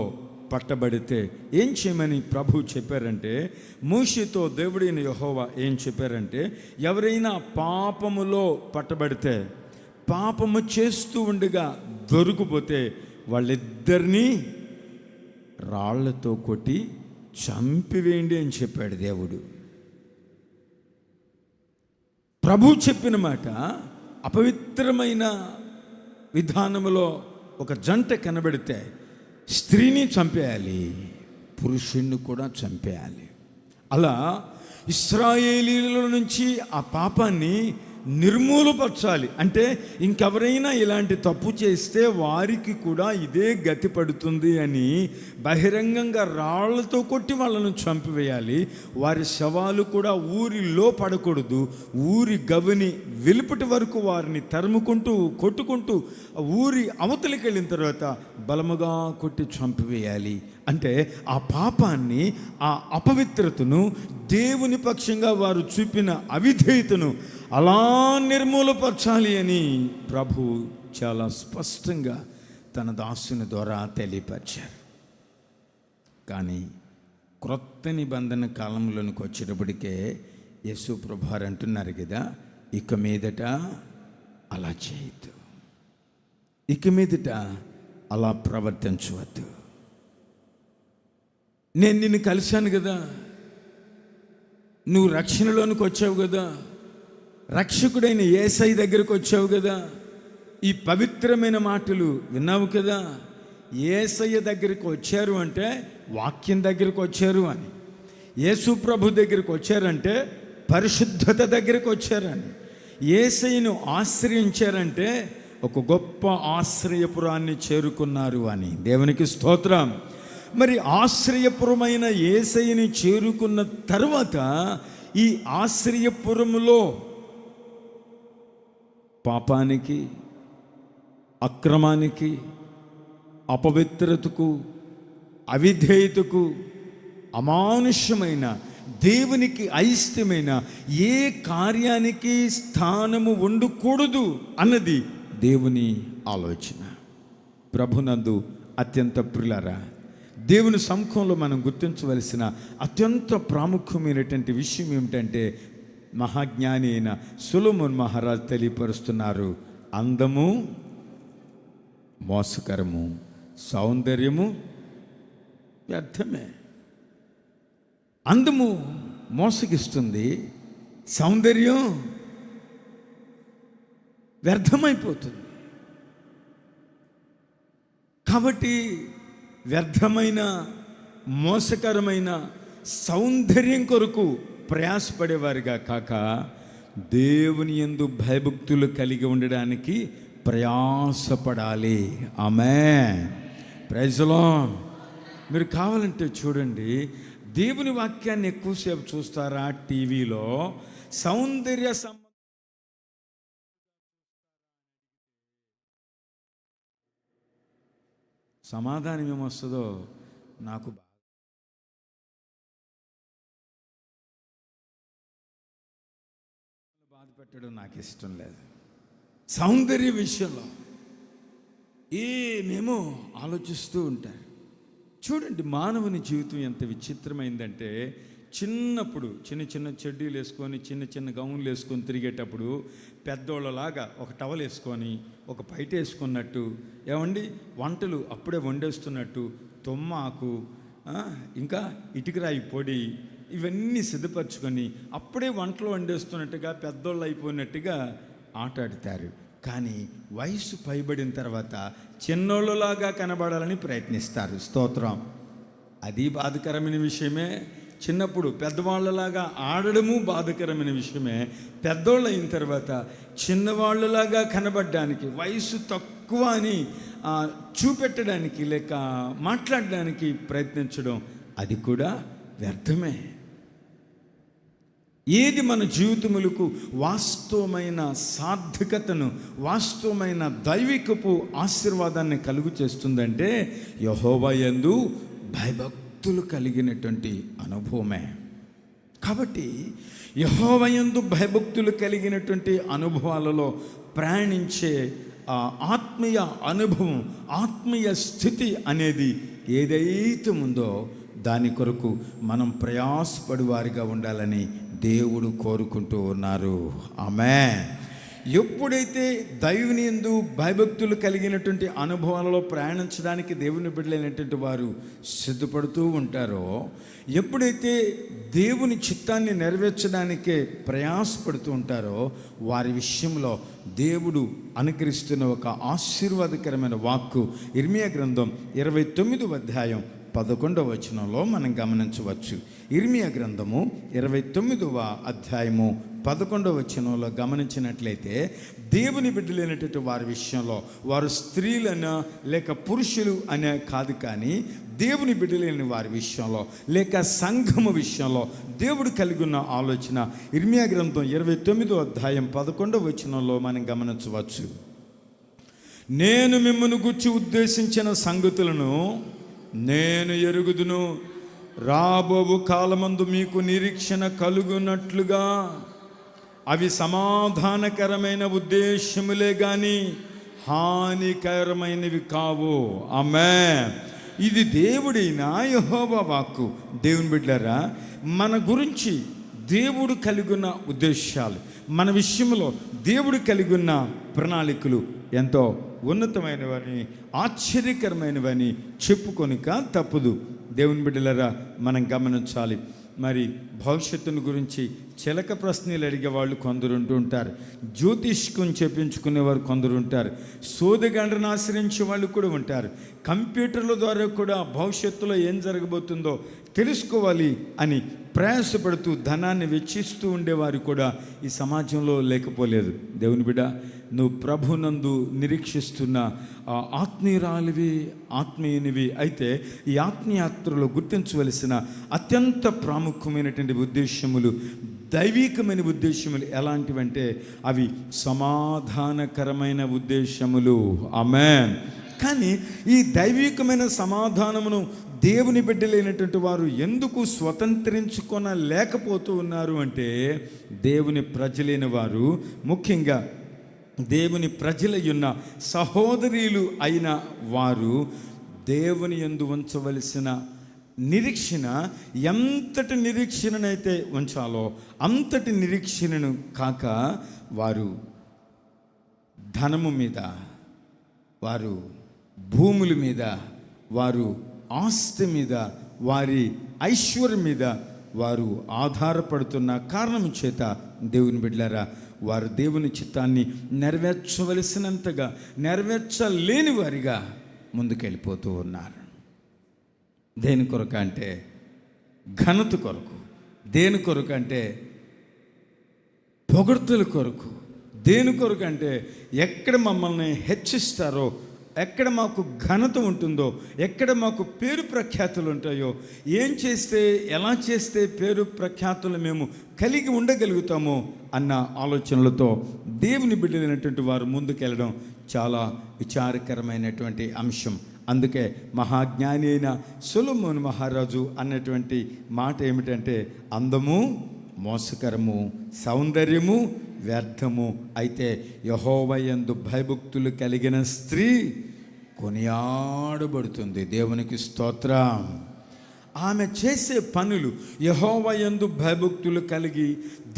పట్టబడితే ఏం చేయమని ప్రభు చెప్పారంటే, మోషేతో దేవుడైన యెహోవా ఏం చెప్పారంటే, ఎవరైనా పాపములో పట్టబడితే, పాపము చేస్తూ ఉండగా దొరికిపోతే వాళ్ళిద్దరినీ రాళ్లతో కొట్టి చంపివేయండి అని చెప్పాడు దేవుడు. ప్రభు చెప్పిన మాట, అపవిత్రమైన విధానములో ఒక జంట కనబడితే స్త్రీని చంపేయాలి, పురుషుణ్ణి కూడా చంపేయాలి. అలా ఇశ్రాయేలీల నుంచి ఆ పాపాన్ని నిర్మూలపరచాలి. అంటే ఇంకెవరైనా ఇలాంటి తప్పు చేస్తే వారికి కూడా ఇదే గతి పడుతుంది అని బహిరంగంగా రాళ్లతో కొట్టి వాళ్ళను చంపివేయాలి. వారి శవాలు కూడా ఊరిలో పడకూడదు. ఊరి గవిని వెలుపటి వరకు వారిని తరుముకుంటూ కొట్టుకుంటూ ఊరి అవతలికి వెళ్ళిన తర్వాత బలముగా కొట్టి చంపివేయాలి. అంటే ఆ పాపాన్ని, ఆ అపవిత్రతను, దేవుని పక్షంగా వారు చూపిన అవిధేయతను అలా నిర్మూలపరచాలి అని ప్రభు చాలా స్పష్టంగా తన దాసుని ద్వారా తెలియపరిచారు. కానీ క్రొత్త నిబంధన కాలంలోనికి వచ్చేటప్పటికే యేసు ప్రభువారు అంటున్నారు కదా, ఇక మీదట అలా చేయొద్దు, ఇక మీదట అలా ప్రవర్తించవద్దు. నేను నిన్ను కలిశాను కదా, నువ్వు రక్షణలోనికి వచ్చావు కదా, రక్షకుడైన యేసయ్య దగ్గరకు వచ్చావు కదా, ఈ పవిత్రమైన మాటలు విన్నావు కదా. యేసయ్య దగ్గరికి వచ్చారు అంటే వాక్యం దగ్గరికి వచ్చారు అని, యేసు ప్రభు దగ్గరికి వచ్చారంటే పరిశుద్ధత దగ్గరికి వచ్చారని, యేసయ్యను ఆశ్రయించారంటే ఒక గొప్ప ఆశ్రయపురాన్ని చేరుకున్నారు అని. దేవునికి స్తోత్రం. మరి ఆశ్రయపురమైన యేసయ్యని చేరుకున్న తర్వాత ఈ ఆశ్రయపురములో పాపానికి, అక్రమానికి, అపవిత్రతకు, అవిధేయతకు, అమానుష్యమైన, దేవునికి అయిష్టమైన ఏ కార్యానికి స్థానము ఉండకూడదు అన్నది దేవుని ఆలోచన. ప్రభునందు అత్యంత ప్రియులారా, దేవుని సముఖంలో మనం గుర్తించవలసిన అత్యంత ప్రాముఖ్యమైనటువంటి విషయం ఏమిటంటే, మహాజ్ఞాని అయిన సొలొమోను మహారాజు తెలియపరుస్తున్నారు, అందము మోసకరము, సౌందర్యము వ్యర్థమే. అందము మోసగిస్తుంది, సౌందర్యం వ్యర్థమైపోతుంది. కాబట్టి వ్యర్థమైన మోసకరమైన సౌందర్యం కొరకు ప్రయాసపడేవారుగా కాక దేవుని యందు భయభక్తులు కలిగి ఉండడానికి ప్రయాసపడాలి. ఆమేన్. Praise the Lord. మీరు కావాలంటే చూడండి, దేవుని వాక్యాన్ని ఎక్కువసేపు చూస్తారా టీవీలో? సౌందర్య సమాధానం ఏమొస్తుందో నాకు బాధ పెట్టడం నాకు ఇష్టం లేదు. సౌందర్య విషయంలో ఏమేమో ఆలోచిస్తూ ఉంటారు. చూడండి, మానవుని జీవితం ఎంత విచిత్రమైందంటే, చిన్నప్పుడు చిన్న చిన్న చెడ్డీలు వేసుకొని చిన్న చిన్న గౌన్లు వేసుకొని తిరిగేటప్పుడు పెద్దోళ్ళలాగా ఒక టవల్ వేసుకొని ఒక పైట వేసుకున్నట్టు, ఏమండి వంటలు అప్పుడే వండేస్తున్నట్టు, తుమ్మాకు ఇంకా ఇటుకరాయి పొడి ఇవన్నీ సిద్ధపరచుకొని అప్పుడే వంటలు వండేస్తున్నట్టుగా పెద్దోళ్ళు అయిపోయినట్టుగా ఆటాడుతారు. కానీ వయసు పైబడిన తర్వాత చిన్నోళ్ళలాగా కనబడాలని ప్రయత్నిస్తారు. స్తోత్రం. అది బాధకరమైన విషయమే. చిన్నప్పుడు పెద్దవాళ్ళలాగా ఆడడము బాధకరమైన విషయమే. పెద్దోళ్ళు అయిన తర్వాత చిన్నవాళ్ళలాగా కనబడడానికి, వయసు తక్కువ అని చూపెట్టడానికి లేక మాట్లాడడానికి ప్రయత్నించడం అది కూడా వ్యర్థమే. ఏది మన జీవితములకు వాస్తవమైన సార్థకతను, వాస్తవమైన దైవికపు ఆశీర్వాదాన్ని కలుగు చేస్తుందంటే యెహోవా యందు భయభక్తులు కలిగినటువంటి అనుభవమే. కాబట్టి యెహోవా యందు భయభక్తులు కలిగినటువంటి అనుభవాలలో ప్రయాణించే ఆత్మీయ అనుభవం, ఆత్మీయ స్థితి అనేది ఏదైతే ఉందో దాని కొరకు మనం ప్రయాసపడి వారిగా ఉండాలని దేవుడు కోరుకుంటూ ఉన్నారు. ఆమేన్. ఎప్పుడైతే దేవుని యందు భయభక్తులు కలిగినటువంటి అనుభవాలలో ప్రయాణించడానికి దేవుని బిడ్డలైనటువంటి వారు సిద్ధపడుతూ ఉంటారో, ఎప్పుడైతే దేవుని చిత్తాన్ని నెరవేర్చడానికే ప్రయాసపడుతూ ఉంటారో, వారి విషయంలో దేవుడు అనుగ్రహిస్తున్న ఒక ఆశీర్వాదకరమైన వాక్కు ఇర్మియా గ్రంథం 29వ అధ్యాయం 11వ వచనంలో మనం గమనించవచ్చు. ఇర్మియా గ్రంథము 29వ అధ్యాయము 11వ వచనంలో గమనించినట్లయితే, దేవుని బిడ్డలైనటువంటి వారి విషయంలో, వారు స్త్రీలనా లేక పురుషులు అనే కాదు, కానీ దేవుని బిడ్డలైన వారి విషయంలో లేక సంఘము విషయంలో దేవుడు కలిగి ఉన్న ఆలోచన ఇర్మియా గ్రంథం 29వ అధ్యాయం 11వ వచనంలో మనం గమనించవచ్చు. నేను మిమ్మల్ని గురించి ఉద్దేశించిన సంగతులను నేను ఎరుగుదును, రాబోవు కాలమందు మీకు నిరీక్షణ కలుగునట్లుగా అవి సమాధానకరమైన ఉద్దేశములే గాని హానికరమైనవి కావు. ఆమేన్. ఇది దేవుడైన యెహోవా వాక్కు. దేవుని బిడ్డలారా, మన గురించి దేవుడు కలిగిన ఉద్దేశాలు, మన విషయంలో దేవుడు కలిగిన ప్రణాళికలు ఎంతో ఉన్నతమైనవని, ఆశ్చర్యకరమైనవని చెప్పుకొనిక తప్పదు. దేవుని బిడ్డలారా, మనం గమనించాలి. మరి భవిష్యత్తును గురించి చిలక ప్రశ్నలు అడిగే వాళ్ళు కొందరు ఉంటూ ఉంటారు. జ్యోతిష్కం చెప్పించుకునేవారు కొందరు ఉంటారు. సోదగండ్రను ఆశ్రయించే వాళ్ళు కూడా ఉంటారు. కంప్యూటర్ల ద్వారా కూడా భవిష్యత్తులో ఏం జరగబోతుందో తెలుసుకోవాలి అని ప్రయాసపడుతూ ధనాన్ని వెచ్చిస్తూ ఉండేవారు కూడా ఈ సమాజంలో లేకపోలేదు. దేవుని బిడ్డ, నువ్వు ప్రభునందు నిరీక్షిస్తున్న ఆత్మీయురాలివి, ఆత్మీయునివి అయితే ఈ ఆత్మీయాత్రలో గుర్తించవలసిన అత్యంత ప్రాముఖ్యమైనటువంటి ఉద్దేశములు, దైవికమైన ఉద్దేశములు ఎలాంటివంటే అవి సమాధానకరమైన ఉద్దేశములు. ఆమేన్. కానీ ఈ దైవికమైన సమాధానమును దేవుని బిడ్డలైనటువంటి వారు ఎందుకు స్వతంత్రించుకొనలేకపోతూ ఉన్నారు అంటే, దేవుని ప్రజలైన వారు, ముఖ్యంగా దేవుని ప్రజలయ్యున్న సహోదరులు అయిన వారు దేవుని యందు ఉంచవలసిన నిరీక్షణ ఎంతటి నిరీక్షణనైతే ఉంచాలో అంతటి నిరీక్షణను కాక, వారు ధనము మీద, వారు భూముల మీద, వారు ఆస్తి మీద, వారి ఐశ్వర్యం మీద వారు ఆధారపడుతున్న కారణం చేత దేవుని బిడ్డలారా, వారు దేవుని చిత్తాన్ని నెరవేర్చవలసినంతగా నెరవేర్చలేని వారిగా ముందుకెళ్ళిపోతూ ఉన్నారు. దేని కొరకు అంటే ఘనత కొరకు. దేని కొరకు అంటే పొగడ్తల కొరకు. దేని కొరకు అంటే ఎక్కడ మమ్మల్ని హెచ్చిస్తారో, ఎక్కడ మాకు ఘనత ఉంటుందో, ఎక్కడ మాకు పేరు ప్రఖ్యాతులు ఉంటాయో, ఏం చేస్తే ఎలా చేస్తే పేరు ప్రఖ్యాతులు మేము కలిగి ఉండగలుగుతామో అన్న ఆలోచనలతో దేవుని బిడ్డలైనటువంటి వారు ముందుకెళ్ళడం చాలా విచారకరమైనటువంటి అంశం. అందుకే మహాజ్ఞాని అయిన సొలొమోను మహారాజు అన్నటువంటి మాట ఏమిటంటే, అందము మోసకరము, సౌందర్యము వ్యర్థము, అయితే యెహోవా యందు భయభక్తులు కలిగిన స్త్రీ కొనియాడబడుతుంది. దేవునికి స్తోత్రం. ఆమె చేసే పనులు యెహోవా యందు భయభక్తులు కలిగి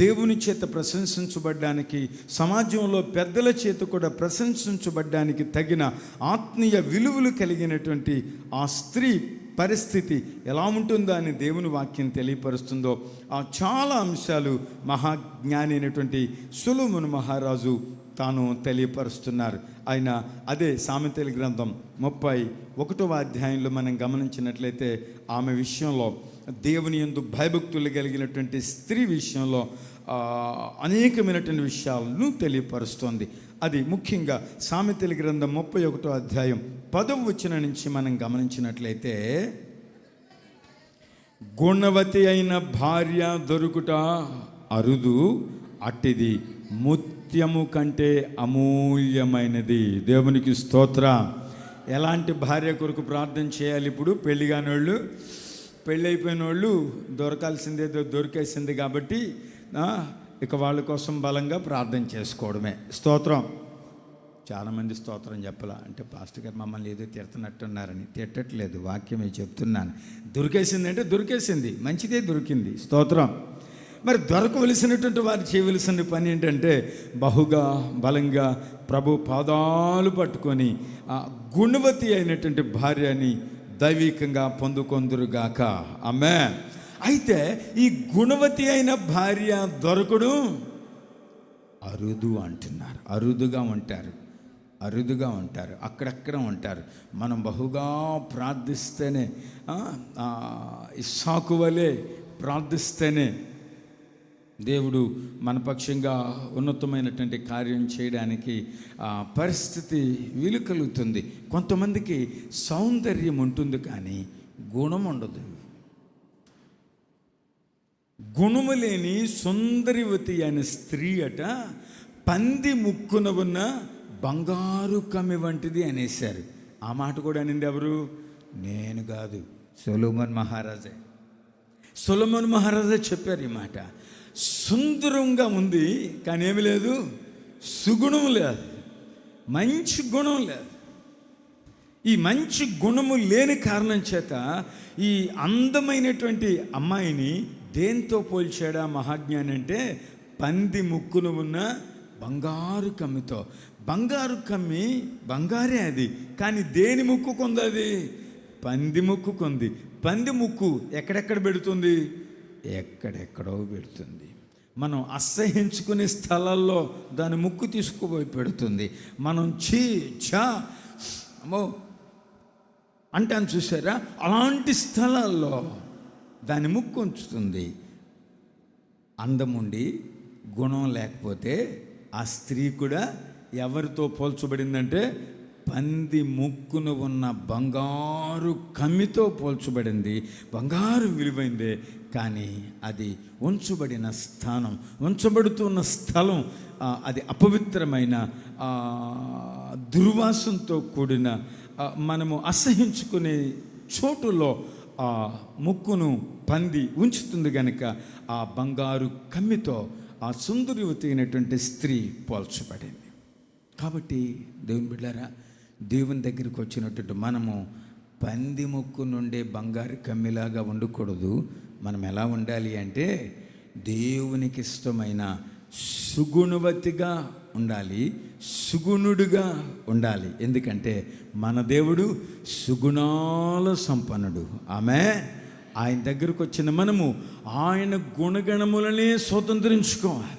దేవుని చేత ప్రశంసించబడ్డానికి, సమాజంలో పెద్దల చేత కూడా ప్రశంసించబడ్డానికి తగిన ఆత్మీయ విలువలు కలిగినటువంటి ఆ స్త్రీ పరిస్థితి ఎలా ఉంటుందో అని దేవుని వాక్యం తెలియపరుస్తుందో ఆ చాలా అంశాలు మహాజ్ఞాని అయినటువంటి సొలొమోను మహారాజు తాను తెలియపరుస్తున్నారు. ఆయన అదే సామెతల గ్రంథం 31వ అధ్యాయంలో మనం గమనించినట్లయితే ఆమె విషయంలో, దేవుని యందు భయభక్తులు కలిగినటువంటి స్త్రీ విషయంలో అనేకమైనటువంటి విషయాలను తెలియపరుస్తోంది. అది ముఖ్యంగా సామెతల గ్రంథం 31వ అధ్యాయం 10వ వచనం నుంచి మనం గమనించినట్లయితే, గుణవతి అయిన భార్య దొరుకుట అరుదు, అట్టిది ముత్యము కంటే అమూల్యమైనది. దేవునికి స్తోత్రం. ఎలాంటి భార్య కొరకు ప్రార్థన చేయాలి? ఇప్పుడు పెళ్లి కాని వాళ్ళు, పెళ్ళి అయిపోయిన వాళ్ళు దొరకాల్సిందేదో దొరికేసింది కాబట్టి ఇక వాళ్ళ కోసం బలంగా ప్రార్థన చేసుకోవడమే. స్తోత్రం. చాలామంది స్తోత్రం చెప్పాల అంటే పాస్టర్ గారు మమ్మల్ని ఏదో తిడుతున్నట్టున్నారని. తిట్టట్లేదు, వాక్యమే చెప్తున్నాను. దొరికేసిందంటే దొరికేసింది, మంచిదే దొరికింది. స్తోత్రం. మరి దొరకవలసినటువంటి వారు చేయవలసిన పని ఏంటంటే బహుగా బలంగా ప్రభు పాదాలు పట్టుకొని ఆ గుణవతి అయినటువంటి భార్యని దైవికంగా పొందుకొందురుగాక. ఆమేన్. అయితే ఈ గుణవతి అయిన భార్య దొరకడం అరుదు అంటున్నారు. అరుదుగా ఉంటారు, అక్కడక్కడ ఉంటారు. మనం బహుగా ప్రార్థిస్తేనే, ఇస్సాకు వలె ప్రార్థిస్తేనే దేవుడు మన పక్షంగా ఉన్నతమైనటువంటి కార్యం చేయడానికి పరిస్థితి వీలు కలుగుతుంది. కొంతమందికి సౌందర్యం ఉంటుంది కానీ గుణం ఉండదు. గుణము లేని సుందరివతి అయిన స్త్రీ అట పంది ముక్కున ఉన్న బంగారు కమ్మి వంటిది అనేశారు. ఆ మాట కూడా అనింది ఎవరు? నేను కాదు, సొలొమోను మహారాజే. సొలొమోను మహారాజే చెప్పారు ఈ మాట. సుందరంగా ఉంది కానీ ఏమి లేదు, సుగుణం లేదు, మంచి గుణం లేదు. ఈ మంచి గుణము లేని కారణం చేత ఈ అందమైనటువంటి అమ్మాయిని దేంతో పోల్చాడా మహాజ్ఞాని అంటే పంది ముక్కును ఉన్న బంగారు కమ్మితో. బంగారు కమ్మి బంగారే అది, కానీ దేని ముక్కు కొంది? అది పంది ముక్కు కొంది. పంది ముక్కు ఎక్కడెక్కడ పెడుతుంది? ఎక్కడెక్కడో పెడుతుంది. మనం అసహించుకునే స్థలాల్లో దాని ముక్కు తీసుకుపోయి పెడుతుంది. మనం అమ్మో అంటాను చూసారా, అలాంటి స్థలాల్లో దాని ముక్కు ఉంచుతుంది. అందముండి గుణం లేకపోతే ఆ స్త్రీ కూడా ఎవరితో పోల్చబడిందంటే పంది ముక్కును ఉన్న బంగారు కమ్మితో పోల్చబడింది. బంగారు విలువైందే, కానీ అది ఉంచబడిన స్థానం, ఉంచబడుతున్న స్థలం అది అపవిత్రమైన దుర్వాసంతో కూడిన మనము అసహించుకునే చోటులో ఆ ముక్కును పంది ఉంచుతుంది కనుక ఆ బంగారు కమ్మితో ఆ సుందరవతి అయినటువంటి స్త్రీ పోల్చబడింది. కాబట్టి దేవుని బిడ్డారా, దేవుని దగ్గరికి వచ్చినట్టు మనము పంది ముక్కు నుండే బంగారు కమ్మిలాగా ఉండకూడదు. మనం ఎలా ఉండాలి అంటే దేవునికి ఇష్టమైన సుగుణవతిగా ఉండాలి, సుగుణుడుగా ఉండాలి. ఎందుకంటే మన దేవుడు సుగుణాల సంపన్నుడు. ఆమేన్. ఆయన దగ్గరకు వచ్చిన మనము ఆయన గుణగణములనే స్వతంత్రించుకోవాలి.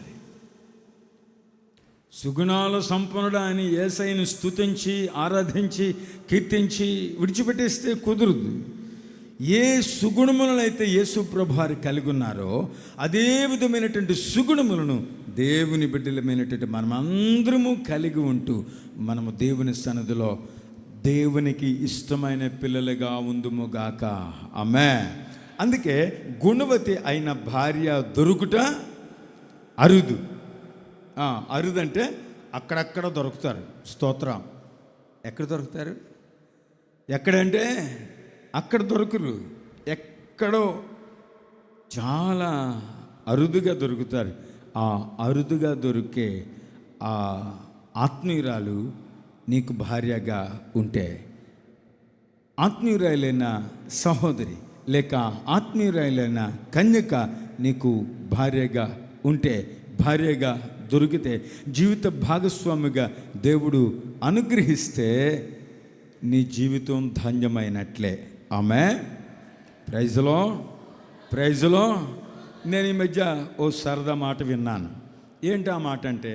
సుగుణాల సంపన్నుడు అని యేసయ్యను స్తుతించి ఆరాధించి కీర్తించి విడిచిపెట్టేస్తే కుదరదు. ఏ సుగుణములనైతే యేసు ప్రభు వారు కలిగి ఉన్నారో అదే విధమైనటువంటి సుగుణములను దేవుని బిడ్డలమైనటువంటి మనమందరము కలిగి ఉంటూ మనము దేవుని సన్నిధిలో దేవునికి ఇష్టమైన పిల్లలుగా ఉందుముగాక. ఆమేన్. అందుకే గుణవతి అయిన భార్య దొరుకుట అరుదు. అరుదంటే అక్కడక్కడ దొరుకుతారు. స్తోత్రం. ఎక్కడ దొరుకుతారు? ఎక్కడంటే అక్కడ దొరకరు, ఎక్కడో చాలా అరుదుగా దొరుకుతారు. ఆ అరుదుగా దొరికే ఆ ఆత్మీయురాలు నీకు భార్యగా ఉంటే, ఆత్మీయురాలైన సహోదరి లేక ఆత్మీయురాలైన కన్యక నీకు భార్యగా ఉంటే, భార్యగా దొరికితే, జీవిత భాగస్వామిగా దేవుడు అనుగ్రహిస్తే నీ జీవితం ధన్యమైనట్లే. ఆమేన్. ప్రైజ్లో నేను ఈ మధ్య ఓ సరదా మాట విన్నాను. ఏంటి ఆ మాట అంటే,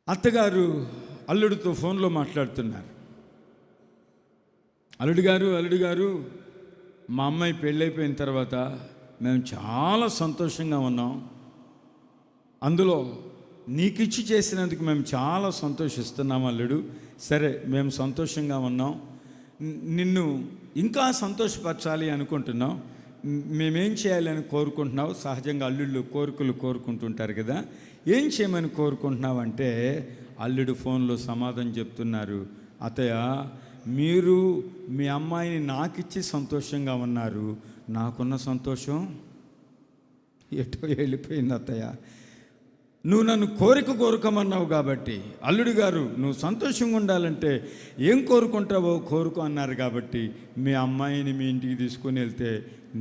అత్తగారు అల్లుడితో ఫోన్లో మాట్లాడుతున్నారు. అల్లుడు గారు మా అమ్మాయి పెళ్ళైపోయిన తర్వాత మేము చాలా సంతోషంగా ఉన్నాం. అందులో నీకిచ్చి చేసినందుకు మేము చాలా సంతోషిస్తున్నాం అల్లుడు. సరే, మేము సంతోషంగా ఉన్నాం, నిన్ను ఇంకా సంతోషపరచాలి అనుకుంటున్నాం. మేమేం చేయాలని కోరుకుంటున్నావు? సహజంగా అల్లుళ్ళు కోరికలు కోరుకుంటుంటారు కదా. ఏం చేయమని కోరుకుంటున్నావు అంటే, అల్లుడు ఫోన్లో సమాధానం చెప్తున్నారు. అత్తయ్య, మీరు మీ అమ్మాయిని నాకిచ్చి సంతోషంగా ఉన్నారు, నాకున్న సంతోషం ఎటో వెళ్ళిపోయింది అత్తయ్య. నువ్వు నన్ను కోరుకోమన్నావు కాబట్టి, అల్లుడు గారు నువ్వు సంతోషంగా ఉండాలంటే ఏం కోరుకుంటావో కోరుకో అన్నారు కాబట్టి మీ అమ్మాయిని మీ ఇంటికి తీసుకొని వెళ్తే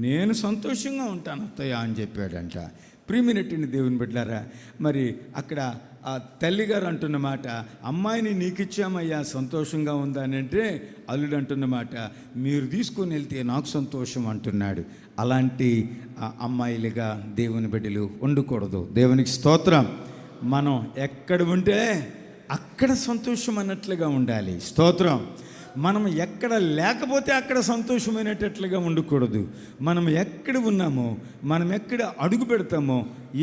నేను సంతోషంగా ఉంటాను అత్తయ్య అని చెప్పాడంట. ప్రియమైనటువంటి దేవుని బిడ్డలారా, మరి అక్కడ ఆ తల్లిగారు అంటున్నమాట, అమ్మాయిని నీకు ఇచ్చామయ్యా సంతోషంగా ఉందా అని అంటే, అల్లుడు అంటున్నమాట, మీరు తీసుకొని వెళ్తే నాకు సంతోషం అంటున్నాడు. అలాంటి అమ్మాయిలుగా దేవుని బిడ్డలు ఉండకూడదు. దేవునికి స్తోత్రం. మనం ఎక్కడ ఉంటే అక్కడ సంతోషం అన్నట్లుగా ఉండాలి. స్తోత్రం. మనం ఎక్కడ లేకపోతే అక్కడ సంతోషమైనట్లుగా ఉండకూడదు. మనం ఎక్కడ ఉన్నామో, మనం ఎక్కడ అడుగు పెడతామో,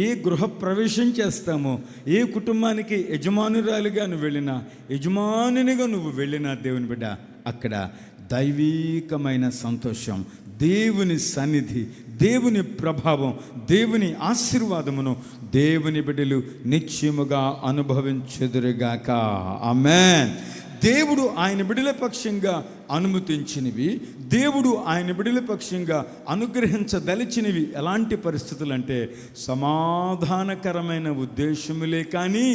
ఏ గృహ ప్రవేశం చేస్తామో, ఏ కుటుంబానికి యజమానురాలుగా నువ్వు వెళ్ళినా, యజమానునిగా నువ్వు వెళ్ళినా దేవుని బిడ్డ, అక్కడ దైవీకమైన సంతోషం, దేవుని సన్నిధి, దేవుని ప్రభావం, దేవుని ఆశీర్వాదమును దేవుని బిడ్డలు నిత్యముగా అనుభవించెదరుగాక. ఆమేన్. దేవుడు ఆయన బిడ్డల పక్షంగా అనుమతించినవి, దేవుడు ఆయన బిడ్డల పక్షంగా అనుగ్రహించదలిచినవి ఎలాంటి పరిస్థితులు అంటే, సమాధానకరమైన ఉద్దేశములే కానీ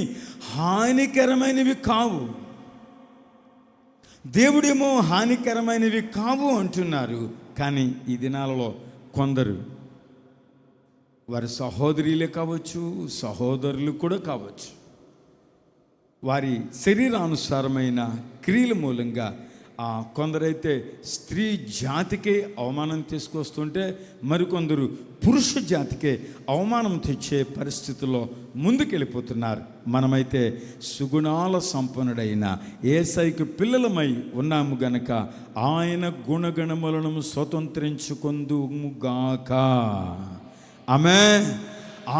హానికరమైనవి కావు. దేవుడేమో హానికరమైనవి కావు అంటున్నారు. కానీ ఈ దినాలలో కొందరు, వారి సహోదరులే కావచ్చు, సహోదరులు కూడా కావచ్చు, వారి శరీరానుసారమైన క్రియల మూలంగా కొందరైతే స్త్రీ జాతికే అవమానం తీసుకొస్తుంటే, మరికొందరు పురుష జాతికే అవమానం తెచ్చే పరిస్థితుల్లో ముందుకెళ్ళిపోతున్నారు. మనమైతే సుగుణాల సంపన్నుడైన యేసయ్యకు పిల్లలమై ఉన్నాము గనక ఆయన గుణగణములను స్వతంత్రించుకొందుముగాక. ఆమేన్.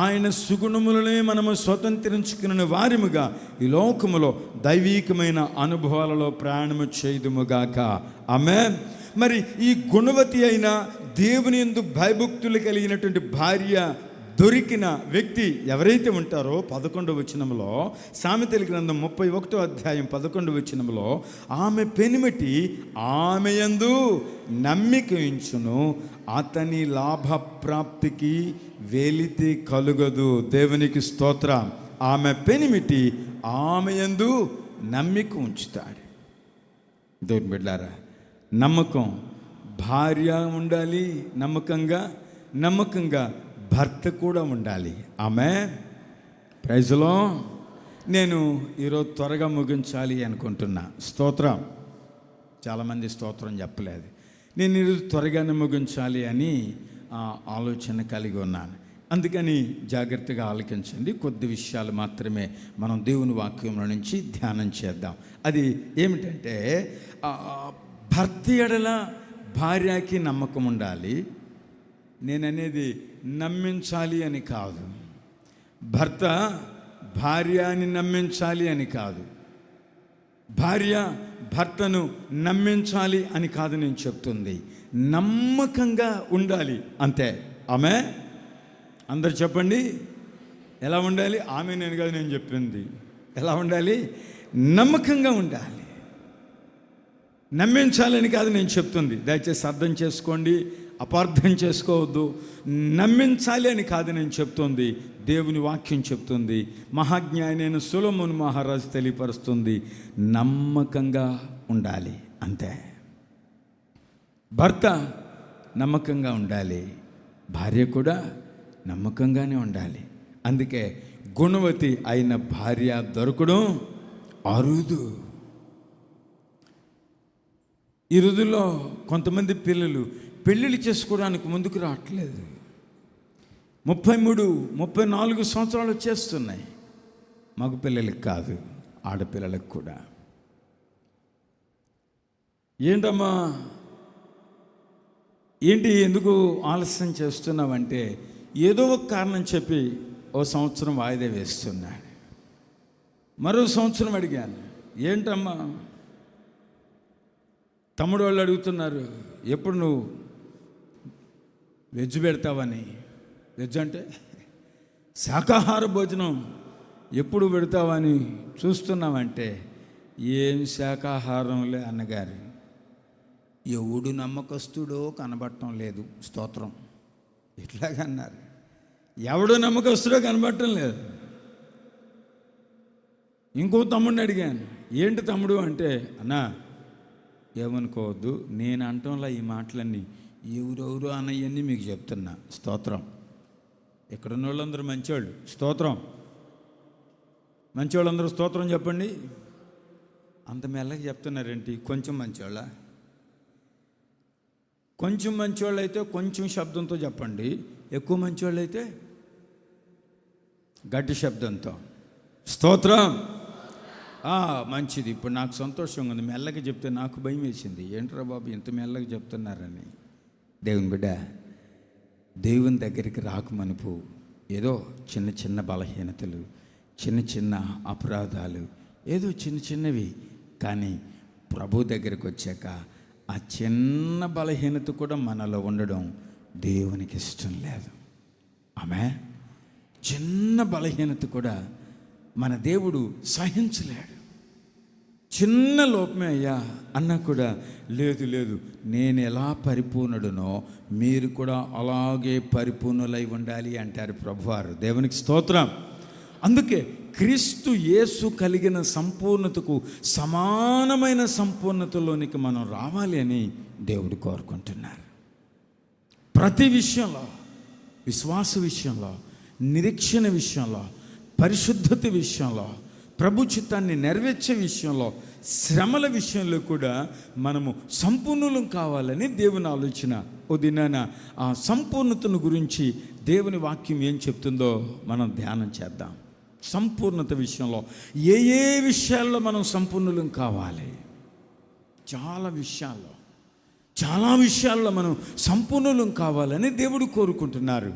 ఆయన సుగుణములనే మనము స్వతంత్రించుకున్న వారిముగా ఈ లోకములో దైవీకమైన అనుభవాలలో ప్రయాణము చేయుదుముగాక. ఆమేన్. మరి ఈ గుణవతి అయిన దేవుని యందు భయభక్తులు కలిగినటువంటి భార్య దొరికిన వ్యక్తి ఎవరైతే ఉంటారో 11వ వచనంలో, సామెతల గ్రంథం 31వ అధ్యాయం 11వ వచనంలో, ఆమె పెనిమిటి ఆమె యందు నమ్మిక ఉంచును, అతని లాభప్రాప్తికి వెలితి కలుగదు. దేవునికి స్తోత్రం. ఆమె పెనిమిటి ఆమె యందు నమ్మిక ఉంచుతాడు. దేవుని బిడ్డలారా, నమ్మకం భార్య ఉండాలి, నమ్మకంగా భర్త కూడా ఉండాలి. ఆమేన్. ప్రైజ్లో నేను ఈరోజు త్వరగా ముగించాలి అనుకుంటున్నా. స్తోత్రం. చాలామంది స్తోత్రం చెప్పలేదు. నేను ఈరోజు త్వరగానే ముగించాలి అని ఆలోచన కలిగి ఉన్నాను. అందుకని జాగ్రత్తగా ఆలకించండి. కొద్ది విషయాలు మాత్రమే మనం దేవుని వాక్యంలో నుంచి ధ్యానం చేద్దాం. అది ఏమిటంటే, భర్త ఎడల భార్యకి నమ్మకం ఉండాలి. నేననేది నమ్మించాలి అని కాదు. భర్త భార్యని నమ్మించాలి అని కాదు. భార్య భర్తను నమ్మించాలి అని కాదు నేను చెప్తుంది. నమ్మకంగా ఉండాలి అంతే. ఆమె అందరు చెప్పండి, ఎలా ఉండాలి? ఆమె నేను కాదు, నేను చెప్పింది. ఎలా ఉండాలి? నమ్మకంగా ఉండాలి. నమ్మించాలని కాదు నేను చెప్తుంది. దయచేసి అర్థం చేసుకోండి, అపార్థం చేసుకోవద్దు. నమ్మించాలి అని కాదు నేను చెప్తుంది. దేవుని వాక్యం చెప్తుంది. మహాజ్ఞానైన సొలొమోను మహారాజు తెలియపరుస్తుంది, నమ్మకంగా ఉండాలి అంతే. భర్త నమ్మకంగా ఉండాలి, భార్య కూడా నమ్మకంగానే ఉండాలి. అందుకే గుణవతి అయిన భార్య దొరకడం అరుదు. ఈ రోజుల్లో కొంతమంది పిల్లలు పెళ్ళిళ్ళు చేసుకోవడానికి ముందుకు రావట్లేదు. 33, 34 సంవత్సరాలు వచ్చేస్తున్నాయి. మగ పిల్లలకి కాదు, ఆడపిల్లలకు కూడా. ఏంటమ్మా, ఏంటి ఎందుకు ఆలస్యం చేస్తున్నావంటే ఏదో ఒక కారణం చెప్పి ఓ సంవత్సరం వాయిదా వేస్తున్నాడు. మరో సంవత్సరం అడిగాను, ఏంటమ్మా? తమ్ముడు వాళ్ళు అడుగుతున్నారు, ఎప్పుడు నువ్వు వెజ్ పెడతావని. వెజ్ అంటే శాకాహార భోజనం ఎప్పుడు పెడతావని చూస్తున్నామంటే, ఏం శాకాహారంలే అన్నగారు. ఎవడు నమ్మకస్తుడో కనబడటం లేదు. స్తోత్రం. ఇట్లాగన్నారు. ఎవడు నమ్మకస్తుడో కనబడటం లేదు. ఇంకో తమ్ముడిని అడిగాను, ఏంటి తమ్ముడు అంటే, అన్నా ఏమనుకోవద్దు, నేను అంటంలా ఈ మాటలన్నీ ఎవరెవరు అన్నయ్యన్నీ మీకు చెప్తున్నా. స్తోత్రం. ఇక్కడున్న వాళ్ళందరూ మంచివాళ్ళు. స్తోత్రం. మంచివాళ్ళందరూ స్తోత్రం చెప్పండి. అంత మెల్లగా చెప్తున్నారేంటి? కొంచెం మంచివాళ్ళ? కొంచెం మంచివాళ్ళు అయితే కొంచెం శబ్దంతో చెప్పండి. ఎక్కువ మంచివాళ్ళు అయితే గట్టి శబ్దంతో. స్తోత్రం. మంచిది. ఇప్పుడు నాకు సంతోషంగా ఉంది. మెల్లగా చెప్తే నాకు భయం వేసింది. ఏంట్రా బాబు ఇంత మెల్లగా చెప్తున్నారని. దేవుని బిడ్డ, దేవుని దగ్గరికి రాకమనుపు ఏదో చిన్న చిన్న బలహీనతలు, చిన్న చిన్న అపరాధాలు, ఏదో చిన్న చిన్నవి. కానీ ప్రభు దగ్గరికి వచ్చాక ఆ చిన్న బలహీనత కూడా మనలో ఉండడం దేవునికి ఇష్టం లేదు. ఆమె చిన్న బలహీనత కూడా మన దేవుడు సహించలేడు. చిన్న లోపమే అయ్యా అన్నా కూడా, లేదు లేదు, నేను ఎలా పరిపూర్ణుడునో మీరు కూడా అలాగే పరిపూర్ణులై ఉండాలి అంటారు ప్రభువారు. దేవునికి స్తోత్రం. అందుకే క్రీస్తు యేసు కలిగిన సంపూర్ణతకు సమానమైన సంపూర్ణతలోనికి మనం రావాలి అని దేవుడు కోరుకుంటున్నారు. ప్రతి విషయంలో, విశ్వాస విషయంలో, నిరీక్షణ విషయంలో, పరిశుద్ధత విషయంలో, ప్రభు చిత్తాన్ని నెరవేర్చే విషయంలో, శ్రమల విషయంలో కూడా మనము సంపూర్ణులం కావాలని దేవుని ఆలోచన. ఓ దినాన ఆ సంపూర్ణతను గురించి దేవుని వాక్యం ఏం చెప్తుందో మనం ధ్యానం చేద్దాం. సంపూర్ణత విషయంలో ఏ ఏ విషయాల్లో మనం సంపూర్ణులం కావాలి? చాలా విషయాల్లో మనం సంపూర్ణులం కావాలని దేవుడు కోరుకుంటున్నారు.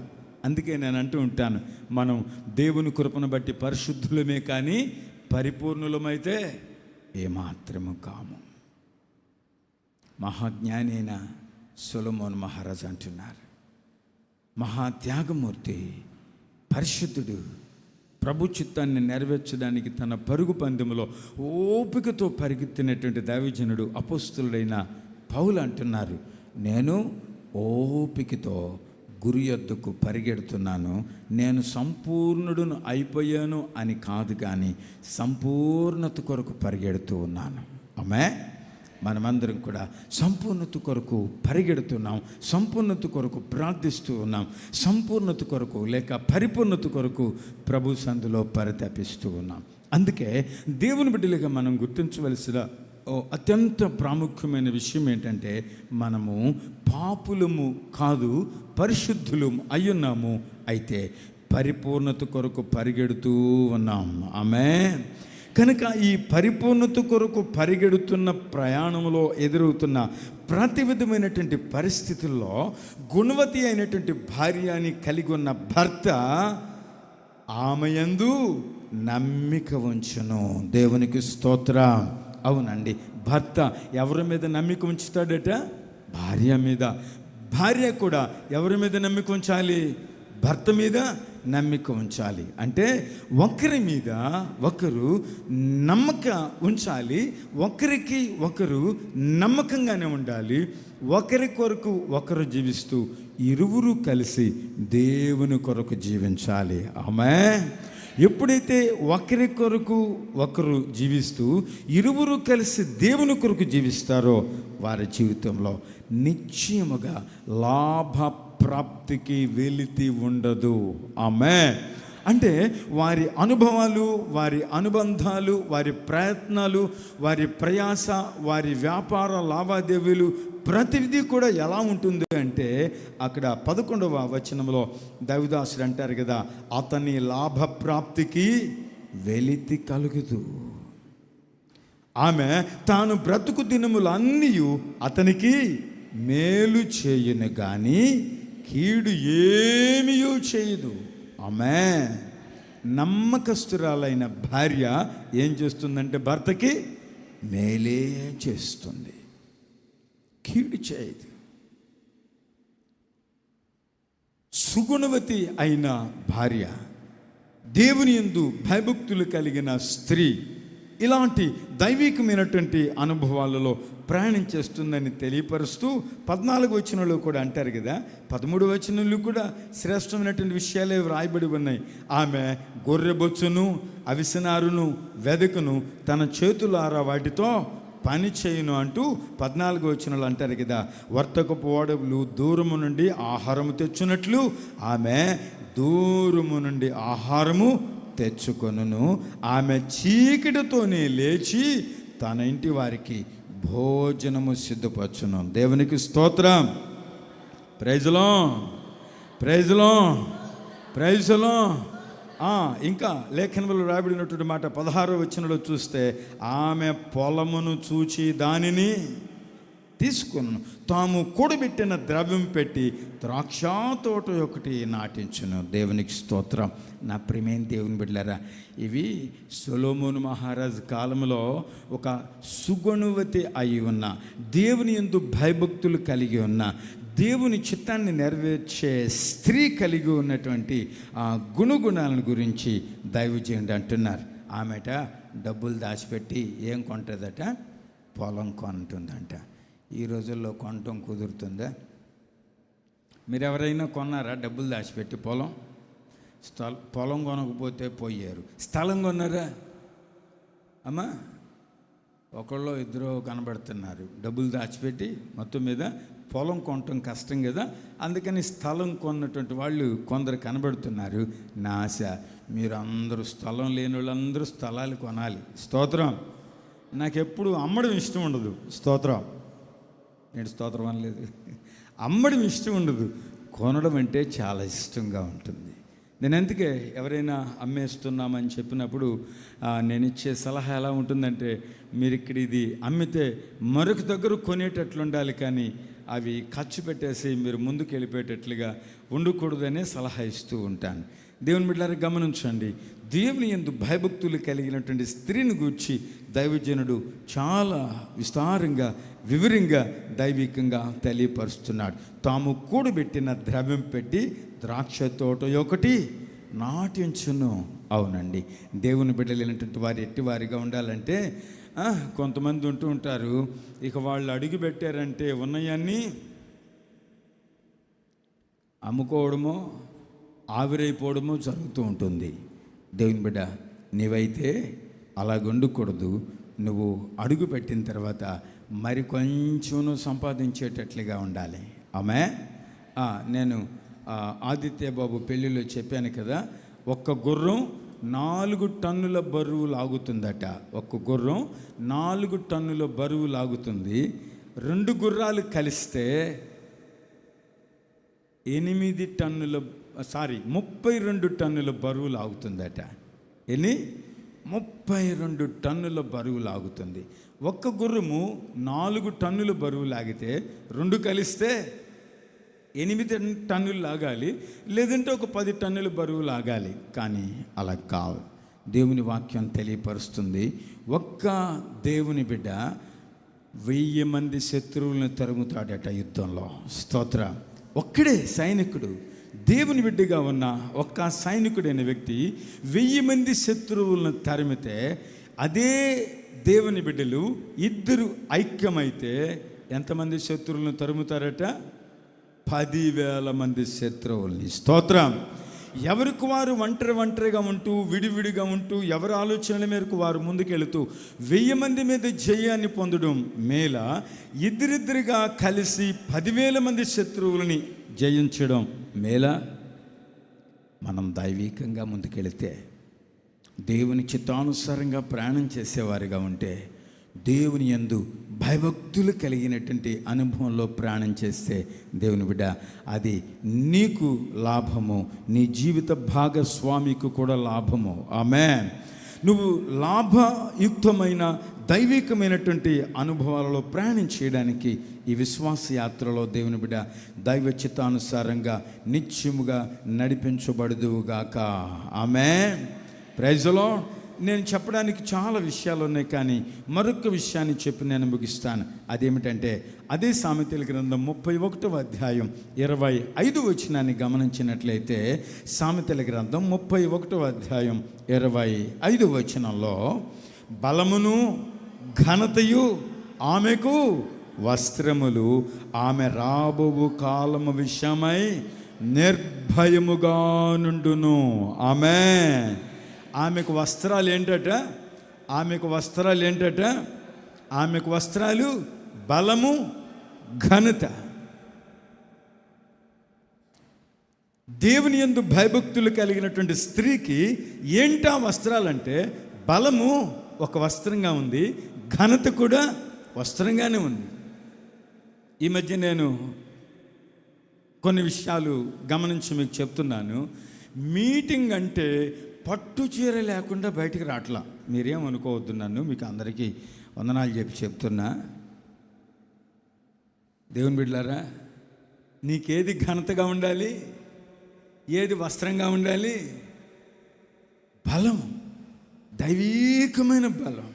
అందుకే నేను అంటూ ఉంటాను, మనం దేవుని కృపను బట్టి పరిశుద్ధులమే కానీ పరిపూర్ణులమైతే ఏమాత్రము కాము. మహాజ్ఞాని అయిన సొలొమోను మహారాజు అంటున్నారు, మహాత్యాగమూర్తి, పరిశుద్ధుడు, ప్రభు చిత్తాన్ని నెరవేర్చడానికి తన పరుగు పందెములో ఓపికతో పరిగెత్తినటువంటి దైవజనుడు అపోస్తలుడైన పౌలు అంటున్నారు, నేను ఓపికతో గురి యొద్దకు పరిగెడుతున్నాను. నేను సంపూర్ణుడును అయిపోయాను అని కాదు, కానీ సంపూర్ణత కొరకు పరిగెడుతూ ఉన్నాను. ఆమె మనమందరం కూడా సంపూర్ణత కొరకు పరిగెడుతున్నాం, సంపూర్ణత కొరకు ప్రార్థిస్తూ ఉన్నాం, సంపూర్ణత కొరకు లేక పరిపూర్ణత కొరకు ప్రభు సందులో పరితపిస్తూ ఉన్నాం. అందుకే దేవుని బిడ్డలుగా మనం గుర్తించవలసిన అత్యంత ప్రాముఖ్యమైన విషయం ఏంటంటే, మనము పాపులము కాదు, పరిశుద్ధులము అయ్యున్నాము. అయితే పరిపూర్ణత కొరకు పరిగెడుతూ ఉన్నాం. ఆమేన్. కనుక ఈ పరిపూర్ణత కొరకు పరిగెడుతున్న ప్రయాణంలో ఎదురవుతున్న ప్రతి విధమైనటువంటి పరిస్థితుల్లో గుణవతి అయినటువంటి భార్యని కలిగి ఉన్న భర్త ఆమె యందు నమ్మిక ఉంచును. దేవునికి స్తోత్రం. అవునండి, భర్త ఎవరి మీద నమ్మిక ఉంచుతాడట? భార్య మీద. భార్య కూడా ఎవరి మీద నమ్మిక ఉంచాలి? భర్త మీద నమ్మిక ఉంచాలి. అంటే ఒకరి మీద ఒకరు నమ్మక ఉంచాలి, ఒకరికి ఒకరు నమ్మకంగానే ఉండాలి. ఒకరి కొరకు ఒకరు జీవిస్తూ ఇరువురు కలిసి దేవుని కొరకు జీవించాలి. ఆమేన్. ఎప్పుడైతే ఒకరి కొరకు ఒకరు జీవిస్తూ ఇరువురు కలిసి దేవుని కొరకు జీవిస్తారో వారి జీవితంలో నిశ్చయముగా లాభ ప్రాప్తికి వెలితి ఉండదు. ఆమేన్. అంటే వారి అనుభవాలు, వారి అనుబంధాలు, వారి ప్రయత్నాలు, వారి ప్రయాస, వారి వ్యాపార లావాదేవీలు ప్రతిదీ కూడా ఎలా ఉంటుంది అంటే అక్కడ 11వ వచనంలో దావీదాసుడు అంటారు కదా, అతని లాభప్రాప్తికి వెలితి కలుగుదు. ఆమె తాను బ్రతుకు దినములన్నీ అతనికి మేలు చేయును కానీ కీడు ఏమీయూ చేయదు. ఆమె నమ్మకస్తురాలైన భార్య ఏం చేస్తుందంటే భర్తకి మేలే చేస్తుంది, కీడు చేయదు. సుగుణవతి అయిన భార్య, దేవుని యందు భయభక్తులు కలిగిన స్త్రీ ఇలాంటి దైవికమైనటువంటి అనుభవాలలో ప్రయాణం చేస్తుందని తెలియపరుస్తూ 14వ వచనంలో కూడా అంటారు కదా, 13వ వచనంలో కూడా శ్రేష్టమైనటువంటి విషయాలే వ్రాయబడి ఉన్నాయి. ఆమె గొర్రెబొచ్చును అవిసెనారును వెదకును తన చేతులారా వాటితో పని చేయును అంటూ 14వ వచనంలో అంటారు కదా, వర్తకపు ఓడలు దూరము నుండి ఆహారము తెచ్చున్నట్లు ఆమె దూరము నుండి ఆహారము తెచ్చుకొనును. ఆమె చీకటితోనే లేచి తన ఇంటి వారికి భోజనము సిద్ధపరచును. దేవునికి స్తోత్రం. Praise lord, praise lord, praise lord. ఇంకా లేఖనంలో రాయబడినటువంటి మాట 16వ వచనంలో చూస్తే ఆమె పొలమును చూచి దానిని తీసుకును, తాము కూడబెట్టిన ద్రవ్యం పెట్టి ద్రాక్ష తోట ఒకటి నాటించును. దేవునికి స్తోత్రం. నా ప్రియమైన దేవుని బిడ్డలారా, ఇవి సొలొమోను మహారాజు కాలంలో ఒక సుగుణవతి అయి ఉన్న, దేవుని యందు భయభక్తులు కలిగి ఉన్న, దేవుని చిత్తాన్ని నెరవేర్చే స్త్రీ కలిగి ఉన్నటువంటి ఆ గుణగుణాలను గురించి దైవజనుడు అంటున్నారు. ఆమెట డబ్బులు దాచిపెట్టి ఏం కొంటుందట? పొలం కొంటుందంట. ఈ రోజుల్లో కొనటం కుదురుతుందా? మీరు ఎవరైనా కొన్నారా డబ్బులు దాచిపెట్టి పొలం? పొలం కొనకపోతే పోయారు. స్థలం కొన్నారా అమ్మా? ఒకళ్ళు ఇద్దరు కనబడుతున్నారు. డబ్బులు దాచిపెట్టి మొత్తం మీద పొలం కొనటం కష్టం కదా, అందుకని స్థలం కొన్నటువంటి వాళ్ళు కొందరు కనబడుతున్నారు. నా ఆశ మీరు అందరూ, స్థలం లేని వాళ్ళందరూ స్థలాలు కొనాలి. స్తోత్రం. నాకెప్పుడు అమ్మడం ఇష్టం ఉండదు. స్తోత్రం. నేను స్తోత్రం అనలేదు. అమ్మడం ఇష్టం ఉండదు, కొనడం అంటే చాలా ఇష్టంగా ఉంటుంది. నేను అందుకే ఎవరైనా అమ్మేస్తున్నామని చెప్పినప్పుడు నేను ఇచ్చే సలహా ఎలా ఉంటుందంటే, మీరు ఇక్కడ ఇది అమ్మితే మరొక దగ్గర కొనేటట్లు ఉండాలి, కానీ అవి ఖర్చు పెట్టేసి మీరు ముందుకు వెళ్ళిపోయేటట్లుగా ఉండకూడదనే సలహా ఇస్తూ ఉంటాను. దేవుని బిడ్డలారా గమనించండి, దేవుని యందు భయభక్తులు కలిగినటువంటి స్త్రీని గూర్చి దైవజనుడు చాలా విస్తారంగా వివరంగా దైవికంగా తెలియపరుస్తున్నాడు. తాము కూడబెట్టిన ద్రవ్యం పెట్టి ద్రాక్ష తోట ఒకటి నాటించును. అవునండి, దేవుని బిడ్డలైనటువంటి వారు ఎట్టివారిగా ఉండాలంటే, కొంతమంది ఉంటూ ఉంటారు, ఇక వాళ్ళు అడుగు పెట్టారంటే ఉన్నయాన్ని అమ్ముకోవడమో ఆవిరైపోవడమో జరుగుతూ ఉంటుంది. దేవుని బిడ్డ, నీవైతే అలాగొండకూడదు. నువ్వు అడుగు పెట్టిన తర్వాత మరి కొంచెం సంపాదించేటట్లుగా ఉండాలి. ఆమె నేను ఆదిత్య బాబు పెళ్ళిలో చెప్పాను కదా, ఒక్క గుర్రం 4 టన్నుల బరువు లాగుతుందట. ఒక్క గుర్రం 4 టన్నుల బరువు లాగుతుంది. 2 గుర్రాలు కలిస్తే 32 టన్నుల బరువు లాగుతుందట. 32 టన్నుల బరువు లాగుతుంది. ఒక్క గుర్రము 4 టన్నుల బరువు లాగితే 2 కలిస్తే 8 టన్నులు లాగాలి, లేదంటే ఒక 10 టన్నుల బరువు లాగాలి. కానీ అలా కాదు. దేవుని వాక్యం తెలియపరుస్తుంది, ఒక్క దేవుని బిడ్డ 1000 మంది శత్రువులను తరుముతాడట యుద్ధంలో. స్తోత్ర. ఒక్కడే సైనికుడు, దేవుని బిడ్డగా ఉన్న ఒక్క సైనికుడైన వ్యక్తి 1000 మంది శత్రువులను తరిమితే, అదే దేవుని బిడ్డలు ఇద్దరు ఐక్యమైతే ఎంతమంది శత్రువులను తరుముతారట? 10,000 మంది శత్రువుల్ని. స్తోత్రం. ఎవరికి వారు ఒంటరిగా ఉంటూ, విడివిడిగా ఉంటూ, ఎవరి ఆలోచనల మేరకు వారు ముందుకెళుతూ 1000 మంది మీద జయాన్ని పొందడం మేల, ఇద్దరిద్దరిగా కలిసి 10,000 మంది శత్రువులని జయించడం మేల. మనం దైవికంగా ముందుకెళితే, దేవుని చిత్తానుసారంగా ప్రయాణం చేసేవారిగా ఉంటే, దేవుని యందు భయభక్తులు కలిగినటువంటి అనుభవంలో ప్రయాణం చేస్తే, దేవుని బిడ్డ, అది నీకు లాభము, నీ జీవిత భాగస్వామికి కూడా లాభము. ఆమేన్. నువ్వు లాభయుక్తమైన దైవికమైనటువంటి అనుభవాలలో ప్రయాణం చేయడానికి ఈ విశ్వాస యాత్రలో దేవుని బిడ్డ దైవ చిత్తానుసారంగా నిత్యముగా నడిపించబడుదువుగాక. ఆమేన్. Praise the Lord. నేను చెప్పడానికి చాలా విషయాలు ఉన్నాయి, కానీ మరొక విషయాన్ని చెప్పి నేను ముగిస్తాను. అదేమిటంటే, అదే సామెతల గ్రంథం 31వ అధ్యాయం 25 వచనాన్ని గమనించినట్లయితే, సామెతల గ్రంథం 31వ అధ్యాయం 25 వచనంలో, బలమును ఘనతయు ఆమెకు వస్త్రములు, ఆమె రాబోవు కాలము విషయమై నిర్భయముగా నుండును. ఆమెకు వస్త్రాలు ఏంటట? ఆమెకు వస్త్రాలు బలము, ఘనత. దేవుని యందు భయభక్తులు కలిగినటువంటి స్త్రీకి ఏంటా వస్త్రాలంటే, బలము ఒక వస్త్రంగా ఉంది, ఘనత కూడా వస్త్రంగానే ఉంది. ఈ మధ్య నేను కొన్ని విషయాలు గమనించి మీకు చెప్తున్నాను. మీటింగ్ అంటే పట్టు చీర లేకుండా బయటికి రావట్లా. మీరేమనుకోవద్దు, నన్ను మీకు అందరికీ వందనాలు చెప్తున్నా. దేవుని బిడ్డలారా, నీకేది ఘనతగా ఉండాలి, ఏది వస్త్రంగా ఉండాలి? బలం, దైవీకమైన బలం.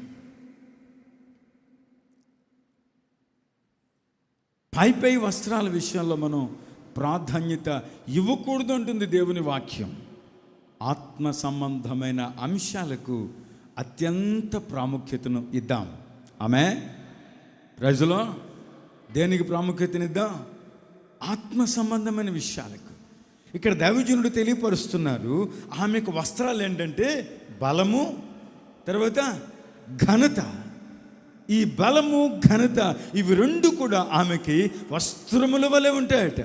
పై వస్త్రాల విషయంలో మనం ప్రాధాన్యత ఇవ్వకూడదు అంటుంది దేవుని వాక్యం. ఆత్మ సంబంధమైన అంశాలకు అత్యంత ప్రాముఖ్యతను ఇద్దాం. ఆమేన్. ప్రజలో దేనికి ప్రాముఖ్యతనిద్దాం? ఆత్మ సంబంధమైన విషయాలకు. ఇక్కడ దైవజనుడు తెలియపరుస్తున్నారు, ఆమెకు వస్త్రాలు ఏంటంటే బలము, తర్వాత ఘనత. ఈ బలము, ఘనత, ఇవి రెండు కూడా ఆమెకి వస్త్రముల వలె ఉంటాయట.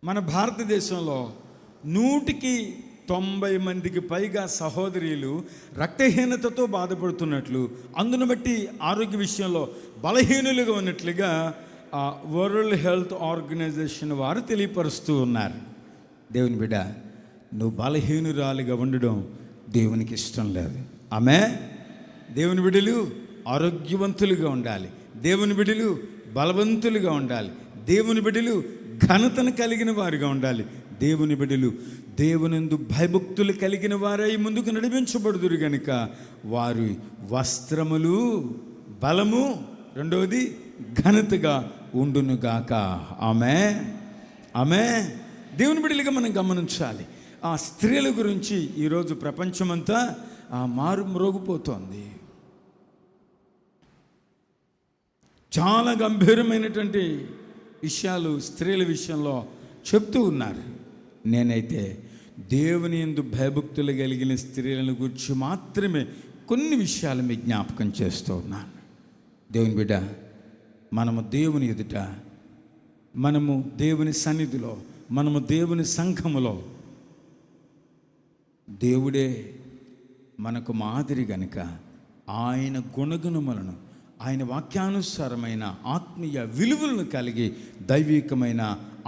మన భారతదేశంలో 190 మందికి పైగా సహోదరులు రక్తహీనతతో బాధపడుతున్నట్లు, అందును బట్టి ఆరోగ్య విషయంలో బలహీనులుగా ఉన్నట్లుగా వరల్డ్ హెల్త్ ఆర్గనైజేషన్ వారు తెలియపరుస్తూ ఉన్నారు. దేవుని బిడ్డ, నువ్వు బలహీనురాలిగా ఉండడం దేవునికి ఇష్టం లేదు. ఆమేన్. దేవుని బిడ్డలు ఆరోగ్యవంతులుగా ఉండాలి, దేవుని బిడ్డలు బలవంతులుగా ఉండాలి, దేవుని బిడ్డలు ఘనతను కలిగిన వారుగా ఉండాలి. దేవుని బిడ్డలు దేవునందు భయభక్తులు కలిగిన వారై ముందుకు నడిపించబడుదురు గనుక వారి వస్త్రములు బలము, రెండవది ఘనతగా ఉండునుగాక. ఆమేన్. ఆమేన్. దేవుని బిడ్డలుగా మనం గమనించాలి. ఆ స్త్రీల గురించి ఈరోజు ప్రపంచమంతా మారుమ్రోగిపోతోంది. చాలా గంభీరమైనటువంటి విషయాలు స్త్రీల విషయంలో చెప్తూ ఉన్నారు. నేనైతే దేవుని యందు భయభక్తులు కలిగిన స్త్రీలను గురించి మాత్రమే కొన్ని విషయాలు మీ జ్ఞాపకం చేస్తూ ఉన్నాను. దేవుని బిడ్డ, మనము దేవుని ఎదుట, మనము దేవుని సన్నిధిలో, మనము దేవుని సంఘములో, దేవుడే మనకు మాదిరి గనుక ఆయన గుణగుణములను, ఆయన వాక్యానుసారమైన ఆత్మీయ విలువలను కలిగి దైవికమైన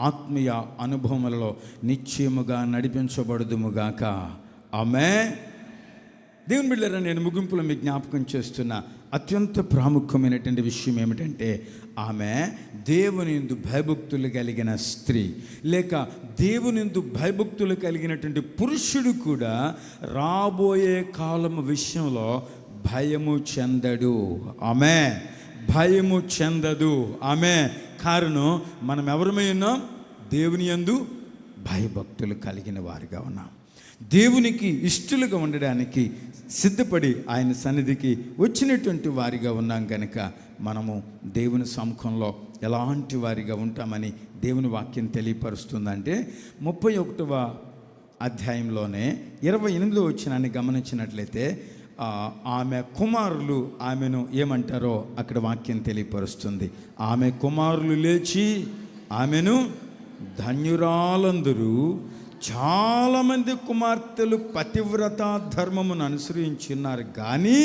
ఆత్మీయ అనుభవములలో నిశ్చయముగా నడిపించబడుదుముగాక. ఆమేన్. దేవుని బిడ్డలారా, నేను ముగింపులో మీకు జ్ఞాపకం చేస్తున్న అత్యంత ప్రాముఖ్యమైనటువంటి విషయం ఏమిటంటే, ఆమె దేవుని యందు భయభక్తులు కలిగిన స్త్రీ, లేక దేవుని యందు భయభక్తులు కలిగినటువంటి పురుషుడు కూడా రాబోయే కాలం విషయంలో భయము చెందడు. ఆమె భయము చెందదు. ఆమె కారణం, మనం ఎవరమై ఉన్నాం? దేవుని యందు భయభక్తులు కలిగిన వారిగా ఉన్నాం. దేవునికి ఇష్టలుగా ఉండడానికి సిద్ధపడి ఆయన సన్నిధికి వచ్చినటువంటి వారిగా ఉన్నాం కనుక మనము దేవుని సముఖంలో ఎలాంటి వారిగా ఉంటామని దేవుని వాక్యం తెలియపరుస్తుందంటే, 31వ అధ్యాయంలోనే 28వ వచనాన్ని గమనించినట్లయితే ఆమె కుమారులు ఆమెను ఏమంటారో అక్కడ వాక్యం తెలియపరుస్తుంది. ఆమె కుమారులు లేచి ఆమెను ధన్యురాలందరూ, చాలామంది కుమార్తెలు పతివ్రత ధర్మమును అనుసరించున్నారు, కానీ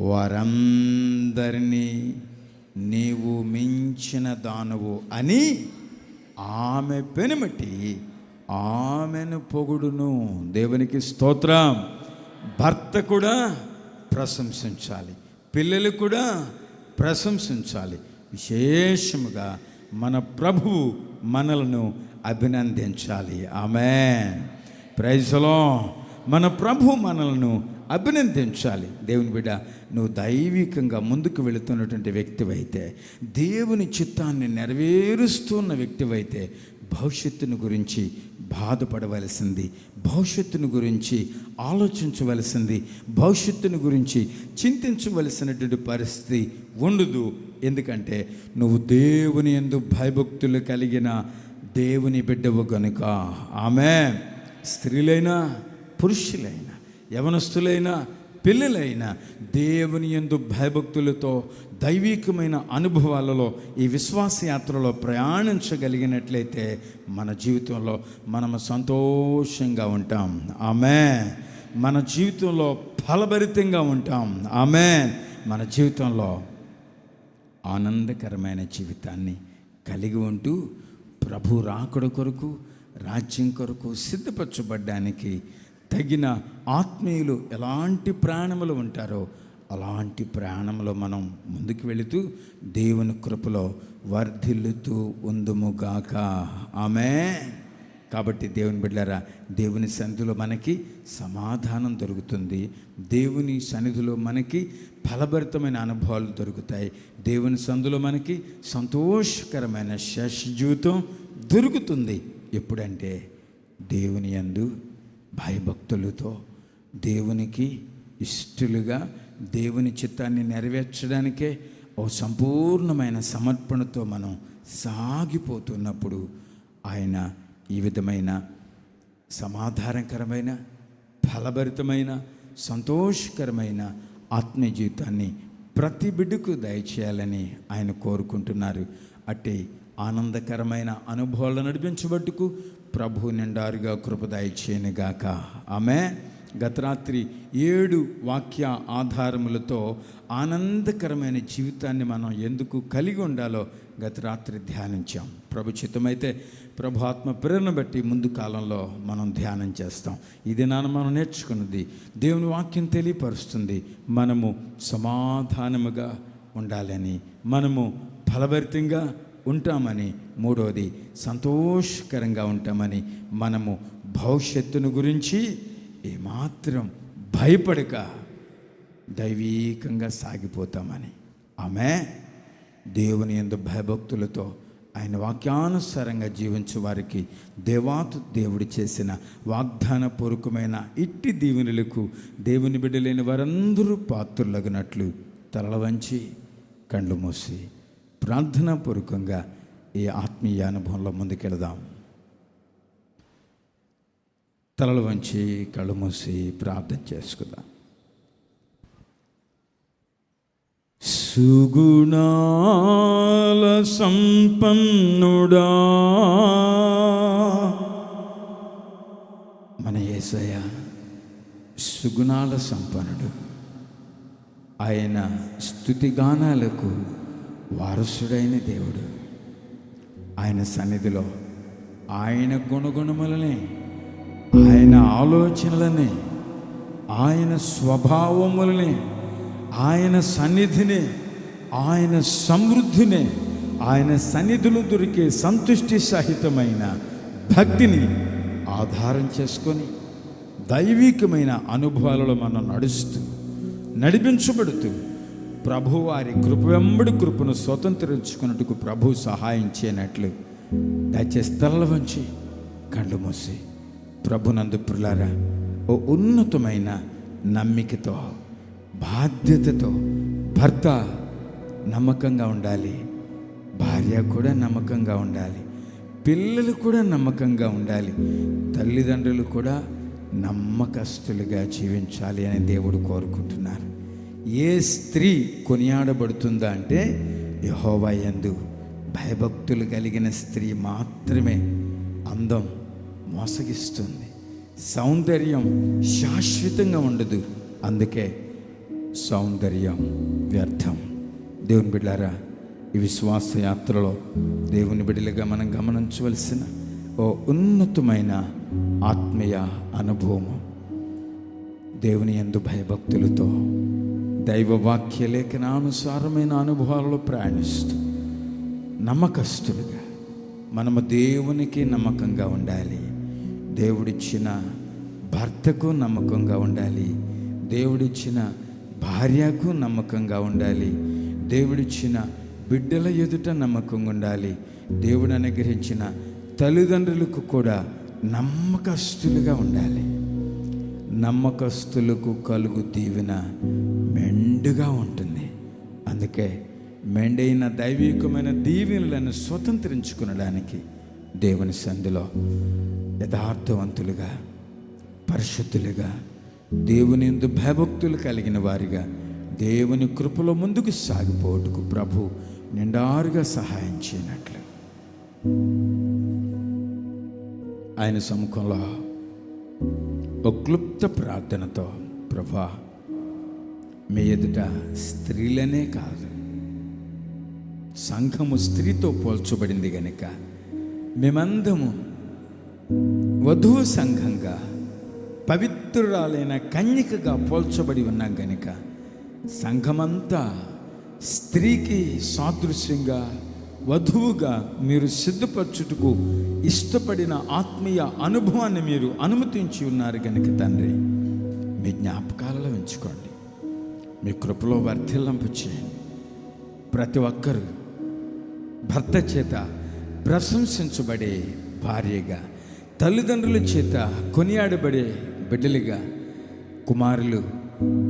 వారందరినీ నీవు మించిన దానవు అని ఆమె పెనుమటి ఆమెను పొగుడును. దేవునికి స్తోత్రం. భర్త కూడా ప్రశంసించాలి, పిల్లలు కూడా ప్రశంసించాలి. విశేషముగా మన ప్రభువు మనలను అభినందించాలి. ఆమేన్. Praise the Lord. మన ప్రభు మనలను అభినందించాలి. దేవుని బిడ్డ, నువ్వు దైవికంగా ముందుకు వెళుతున్నటువంటి వ్యక్తివైతే, దేవుని చిత్తాన్ని నెరవేరుస్తున్న వ్యక్తివైతే, భవిష్యత్తును గురించి బాధపడవలసింది, భవిష్యత్తును గురించి ఆలోచించవలసింది, భవిష్యత్తును గురించి చింతించవలసినటువంటి పరిస్థితి ఉండదు. ఎందుకంటే నువ్వు దేవుని యందు భయభక్తులు కలిగిన దేవుని బిడ్డవు గనుక. ఆమేన్. స్త్రీలైనా పురుషులైనా యవనస్తులైనా పిల్లలైనా దేవుని యందు భయభక్తులతో దైవికమైన అనుభవాలలో ఈ విశ్వాస యాత్రలో ప్రయాణించగలిగినట్లయితే మన జీవితంలో మనము సంతోషంగా ఉంటాం. ఆమేన్. మన జీవితంలో ఫలభరితంగా ఉంటాం. ఆమేన్. మన జీవితంలో ఆనందకరమైన జీవితాన్ని కలిగి ఉంటూ ప్రభు రాకడ కొరకు, రాజ్యం కొరకు సిద్ధపరచబడ్డానికి తగిన ఆత్మీయులు ఎలాంటి ప్రయాణములు ఉంటారో అలాంటి ప్రయాణంలో మనం ముందుకు వెళుతూ దేవుని కృపలో వర్ధిల్లుతూ ఉందుముగాక. ఆమేన్. కాబట్టి దేవుని బిడ్డలారా, దేవుని సన్నిధిలో మనకి సమాధానం దొరుకుతుంది. దేవుని సన్నిధిలో మనకి ఫలభరితమైన అనుభవాలు దొరుకుతాయి. దేవుని సన్నిధిలో మనకి సంతోషకరమైన శేష జీవితం దొరుకుతుంది. ఎప్పుడంటే దేవుని యందు భయభక్తులతో, దేవునికి ఇష్టలుగా, దేవుని చిత్తాన్ని నెరవేర్చడానికే ఓ సంపూర్ణమైన సమర్పణతో మనం సాగిపోతున్నప్పుడు ఆయన ఈ విధమైన సమాధానకరమైన, ఫలభరితమైన, సంతోషకరమైన ఆత్మీయ జీవితాన్ని ప్రతి బిడ్డకు దయచేయాలని ఆయన కోరుకుంటున్నారు. అట్టి ఆనందకరమైన అనుభవాలు నడిపించబట్టుకు ప్రభు నిండారుగా కృప దయచేయనుగాక. ఆమేన్. గత రాత్రి 7 వాక్య ఆధారములతో ఆనందకరమైన జీవితాన్ని మనం ఎందుకు కలిగి ఉండాలో గత రాత్రి ధ్యానించాం. ప్రభు చిత్తమైతే ప్రభు ఆత్మ ప్రేరణ బట్టి ముందు కాలంలో మనం ధ్యానం చేస్తాం. ఇది మనం నేర్చుకున్నది దేవుని వాక్యం తెలియపరుస్తుంది. మనము సమాధానముగా ఉండాలని, మనము ఫలభరితంగా ఉంటామని, మూడవది సంతోషకరంగా ఉంటామని, మనము భవిష్యత్తును గురించి ఏమాత్రం భయపడక దైవీకంగా సాగిపోతామని. ఆమె దేవుని యందు భయభక్తులతో ఆయన వాక్యానుసారంగా జీవించే వారికి దేవుడు చేసిన వాగ్దాన పూర్వకమైన ఇట్టి దీవెనలకు దేవుని బిడ్డలైన వారందరూ పాత్రులగినట్లు తలల వంచి కళ్ళు మూసి ప్రార్థనాపూర్వకంగా ఈ ఆత్మీయ అనుభవంలో ముందుకెళదాం. తలలు వంచి కళ్ళు మూసి ప్రార్థన చేసుకుందాం. సుగుణాల సంపన్నుడా మన యేసయ్య సుగుణాల సంపన్నుడు. ఆయన స్తుతిగానాలకు వారసుడైన దేవుడు. ఆయన సన్నిధిలో ఆయన గుణగుణములనే, ఆయన ఆలోచనలని, ఆయన స్వభావములని, ఆయన సన్నిధిని, ఆయన సమృద్ధిని, ఆయన సన్నిధిలో దొరికే సంతుష్టి సహితమైన భక్తిని ఆధారం చేసుకొని దైవికమైన అనుభవాలలో మనం నడిపించబడుతూ ప్రభువారి కృప వెంబడి కృపను స్వతంత్రించుకున్నట్టుకు ప్రభు సహాయం చేయనట్లు దయచేసి తలలు వంచి కళ్ళు మూసి ప్రభునందు ప్రియులారా, ఓ ఉన్నతమైన నమ్మికతో, బాధ్యతతో భర్త నమ్మకంగా ఉండాలి, భార్య కూడా నమ్మకంగా ఉండాలి, పిల్లలు కూడా నమ్మకంగా ఉండాలి, తల్లిదండ్రులు కూడా నమ్మకస్తులుగా జీవించాలి అని దేవుడు కోరుకుంటున్నారు. ఏ స్త్రీ కొనియాడబడుతుందా అంటే యెహోవా యందు భయభక్తులు కలిగిన స్త్రీ మాత్రమే. అందం మోసగిస్తుంది, సౌందర్యం శాశ్వతంగా ఉండదు, అందుకే సౌందర్యం వ్యర్థం. దేవుని బిడ్డలారా, ఈ విశ్వాస యాత్రలో దేవుని బిడ్డలుగా మనం గమనించవలసిన ఓ ఉన్నతమైన ఆత్మీయ అనుభవము, దేవుని యందు భయభక్తులతో దైవవాక్య లేఖనానుసారమైన అనుభవాలలో ప్రయాణిస్తూ నమ్మకస్తులుగా మనము దేవునికి నమ్మకంగా ఉండాలి, దేవుడిచ్చిన భర్తకు నమ్మకంగా ఉండాలి, దేవుడిచ్చిన భార్యకు నమ్మకంగా ఉండాలి, దేవుడిచ్చిన బిడ్డల ఎదుట నమ్మకంగా ఉండాలి, దేవుడు అనుగ్రహించిన తల్లిదండ్రులకు కూడా నమ్మకస్తులుగా ఉండాలి. నమ్మకస్తులకు కలుగు దీవెన మెండుగా ఉంటుంది. అందుకే మెండైన దైవికమైన దీవెనలను స్వతంత్రించుకునడానికి దేవుని సంధిలో యథార్థవంతులుగా, పరిశుద్ధులుగా, దేవుని యందు భయభక్తులు కలిగిన వారిగా దేవుని కృపలో ముందుకు సాగిపోటుకు ప్రభు నిండారుగా సహాయం చేయనట్లు ఆయన సముఖంలో ఒక క్లుప్త ప్రార్థనతో, ప్రభా, మీ ఎదుట స్త్రీలనే కాదు, సంఘము స్త్రీతో పోల్చబడింది గనుక మేమందము వధువు సంఘంగా, పవిత్రురాలైన కన్యకగా పోల్చబడి ఉన్నాం గనుక సంఘమంతా స్త్రీకి సాదృశ్యంగా, వధువుగా మీరు సిద్ధపరచుటకు ఇష్టపడిన ఆత్మీయ అనుభవాన్ని మీరు అనుమతించి ఉన్నారు కనుక తండ్రి, మీ జ్ఞాపకాలలో ఉంచుకోండి, మీ కృపలో వర్ధిల్లింప చేయండి. ప్రతి ఒక్కరూ భర్త చేత ప్రశంసించబడే భార్యగా, తల్లిదండ్రుల చేత కొనియాడబడే బిడ్డలుగా, కుమారులు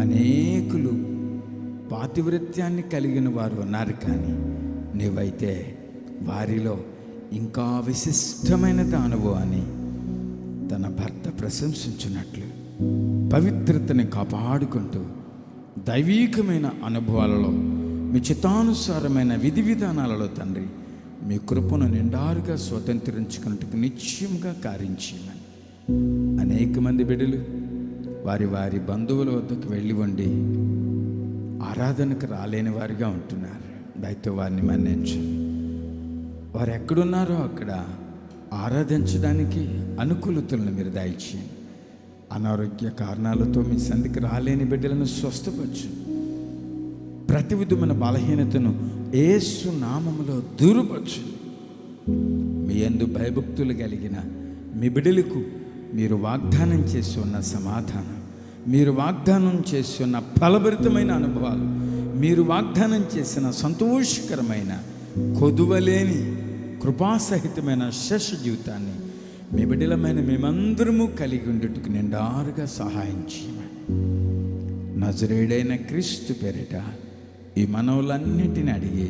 అనేకులు పాతివ్రత్యాన్ని కలిగిన వారు ఉన్నారు, కానీ నీవైతే వారిలో ఇంకా విశిష్టమైన అనుభవాన్ని తన భర్త ప్రశంసించినట్లు పవిత్రతని కాపాడుకుంటూ దైవీకమైన అనుభవాలలో, మీ చిత్తానుసారమైన విధి విధానాలలో తండ్రి మీ కృపను నిండారుగా స్వతంత్రించుకున్నట్టుకు నిశ్చయంగా కార్యం చేయమని అనేక మంది బిడ్డలు వారి వారి బంధువుల వద్దకు వెళ్ళి ఉండి ఆరాధనకు రాలేని వారిగా ఉంటున్నారు. దయతో వారిని మన్నించు. వారు ఎక్కడున్నారో అక్కడ ఆరాధించడానికి అనుకూలతలను మీరు దయచేయండి. అనారోగ్య కారణాలతో మీ సంధికి రాలేని బిడ్డలను స్వస్థపరచు. ప్రతి విధమైన బలహీనతను యేసు నామములో దూరపరచు. మీ యందు భయభక్తులు కలిగిన మీ బిడ్డలకు మీరు వాగ్దానం చేసి ఉన్న సమాధానం, మీరు వాగ్దానం చేసి ఉన్న ఫలభరితమైన అనుభవాలు, మీరు వాగ్దానం చేసిన సంతోషకరమైన కొదువలేని కృపాసహితమైన శేష జీవితాన్ని మీ బిడ్డలమైన మేమందరము కలిగి ఉండేట్టుకు నిండారుగా సహాయం చేయమని నజరేయుడైన క్రీస్తు పేరిట ఈ మనవులన్నిటిని అడిగి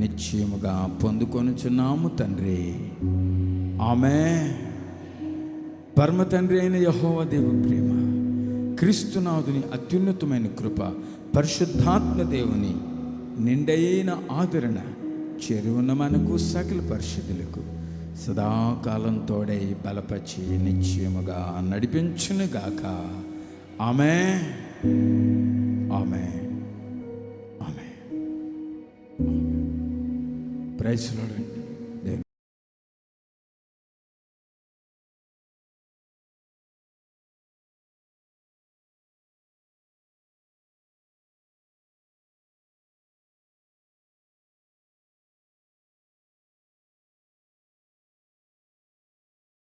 నిశ్చయముగా పొందుకొనుచున్నాము తండ్రి. ఆమేన్. పరమ తండ్రి అయిన యెహోవా దేవుని ప్రేమ, క్రీస్తునాథుని అత్యున్నతమైన కృప, పరిశుద్ధాత్మ దేవుని నిండైన ఆదరణ చేరువున్న మనకు సకల పరిశుద్ధులకు సదాకాలం తోడై బలపరిచి నిశ్చయముగా నడిపించునుగాక. Amen. Amen. Amen. Praise the lord.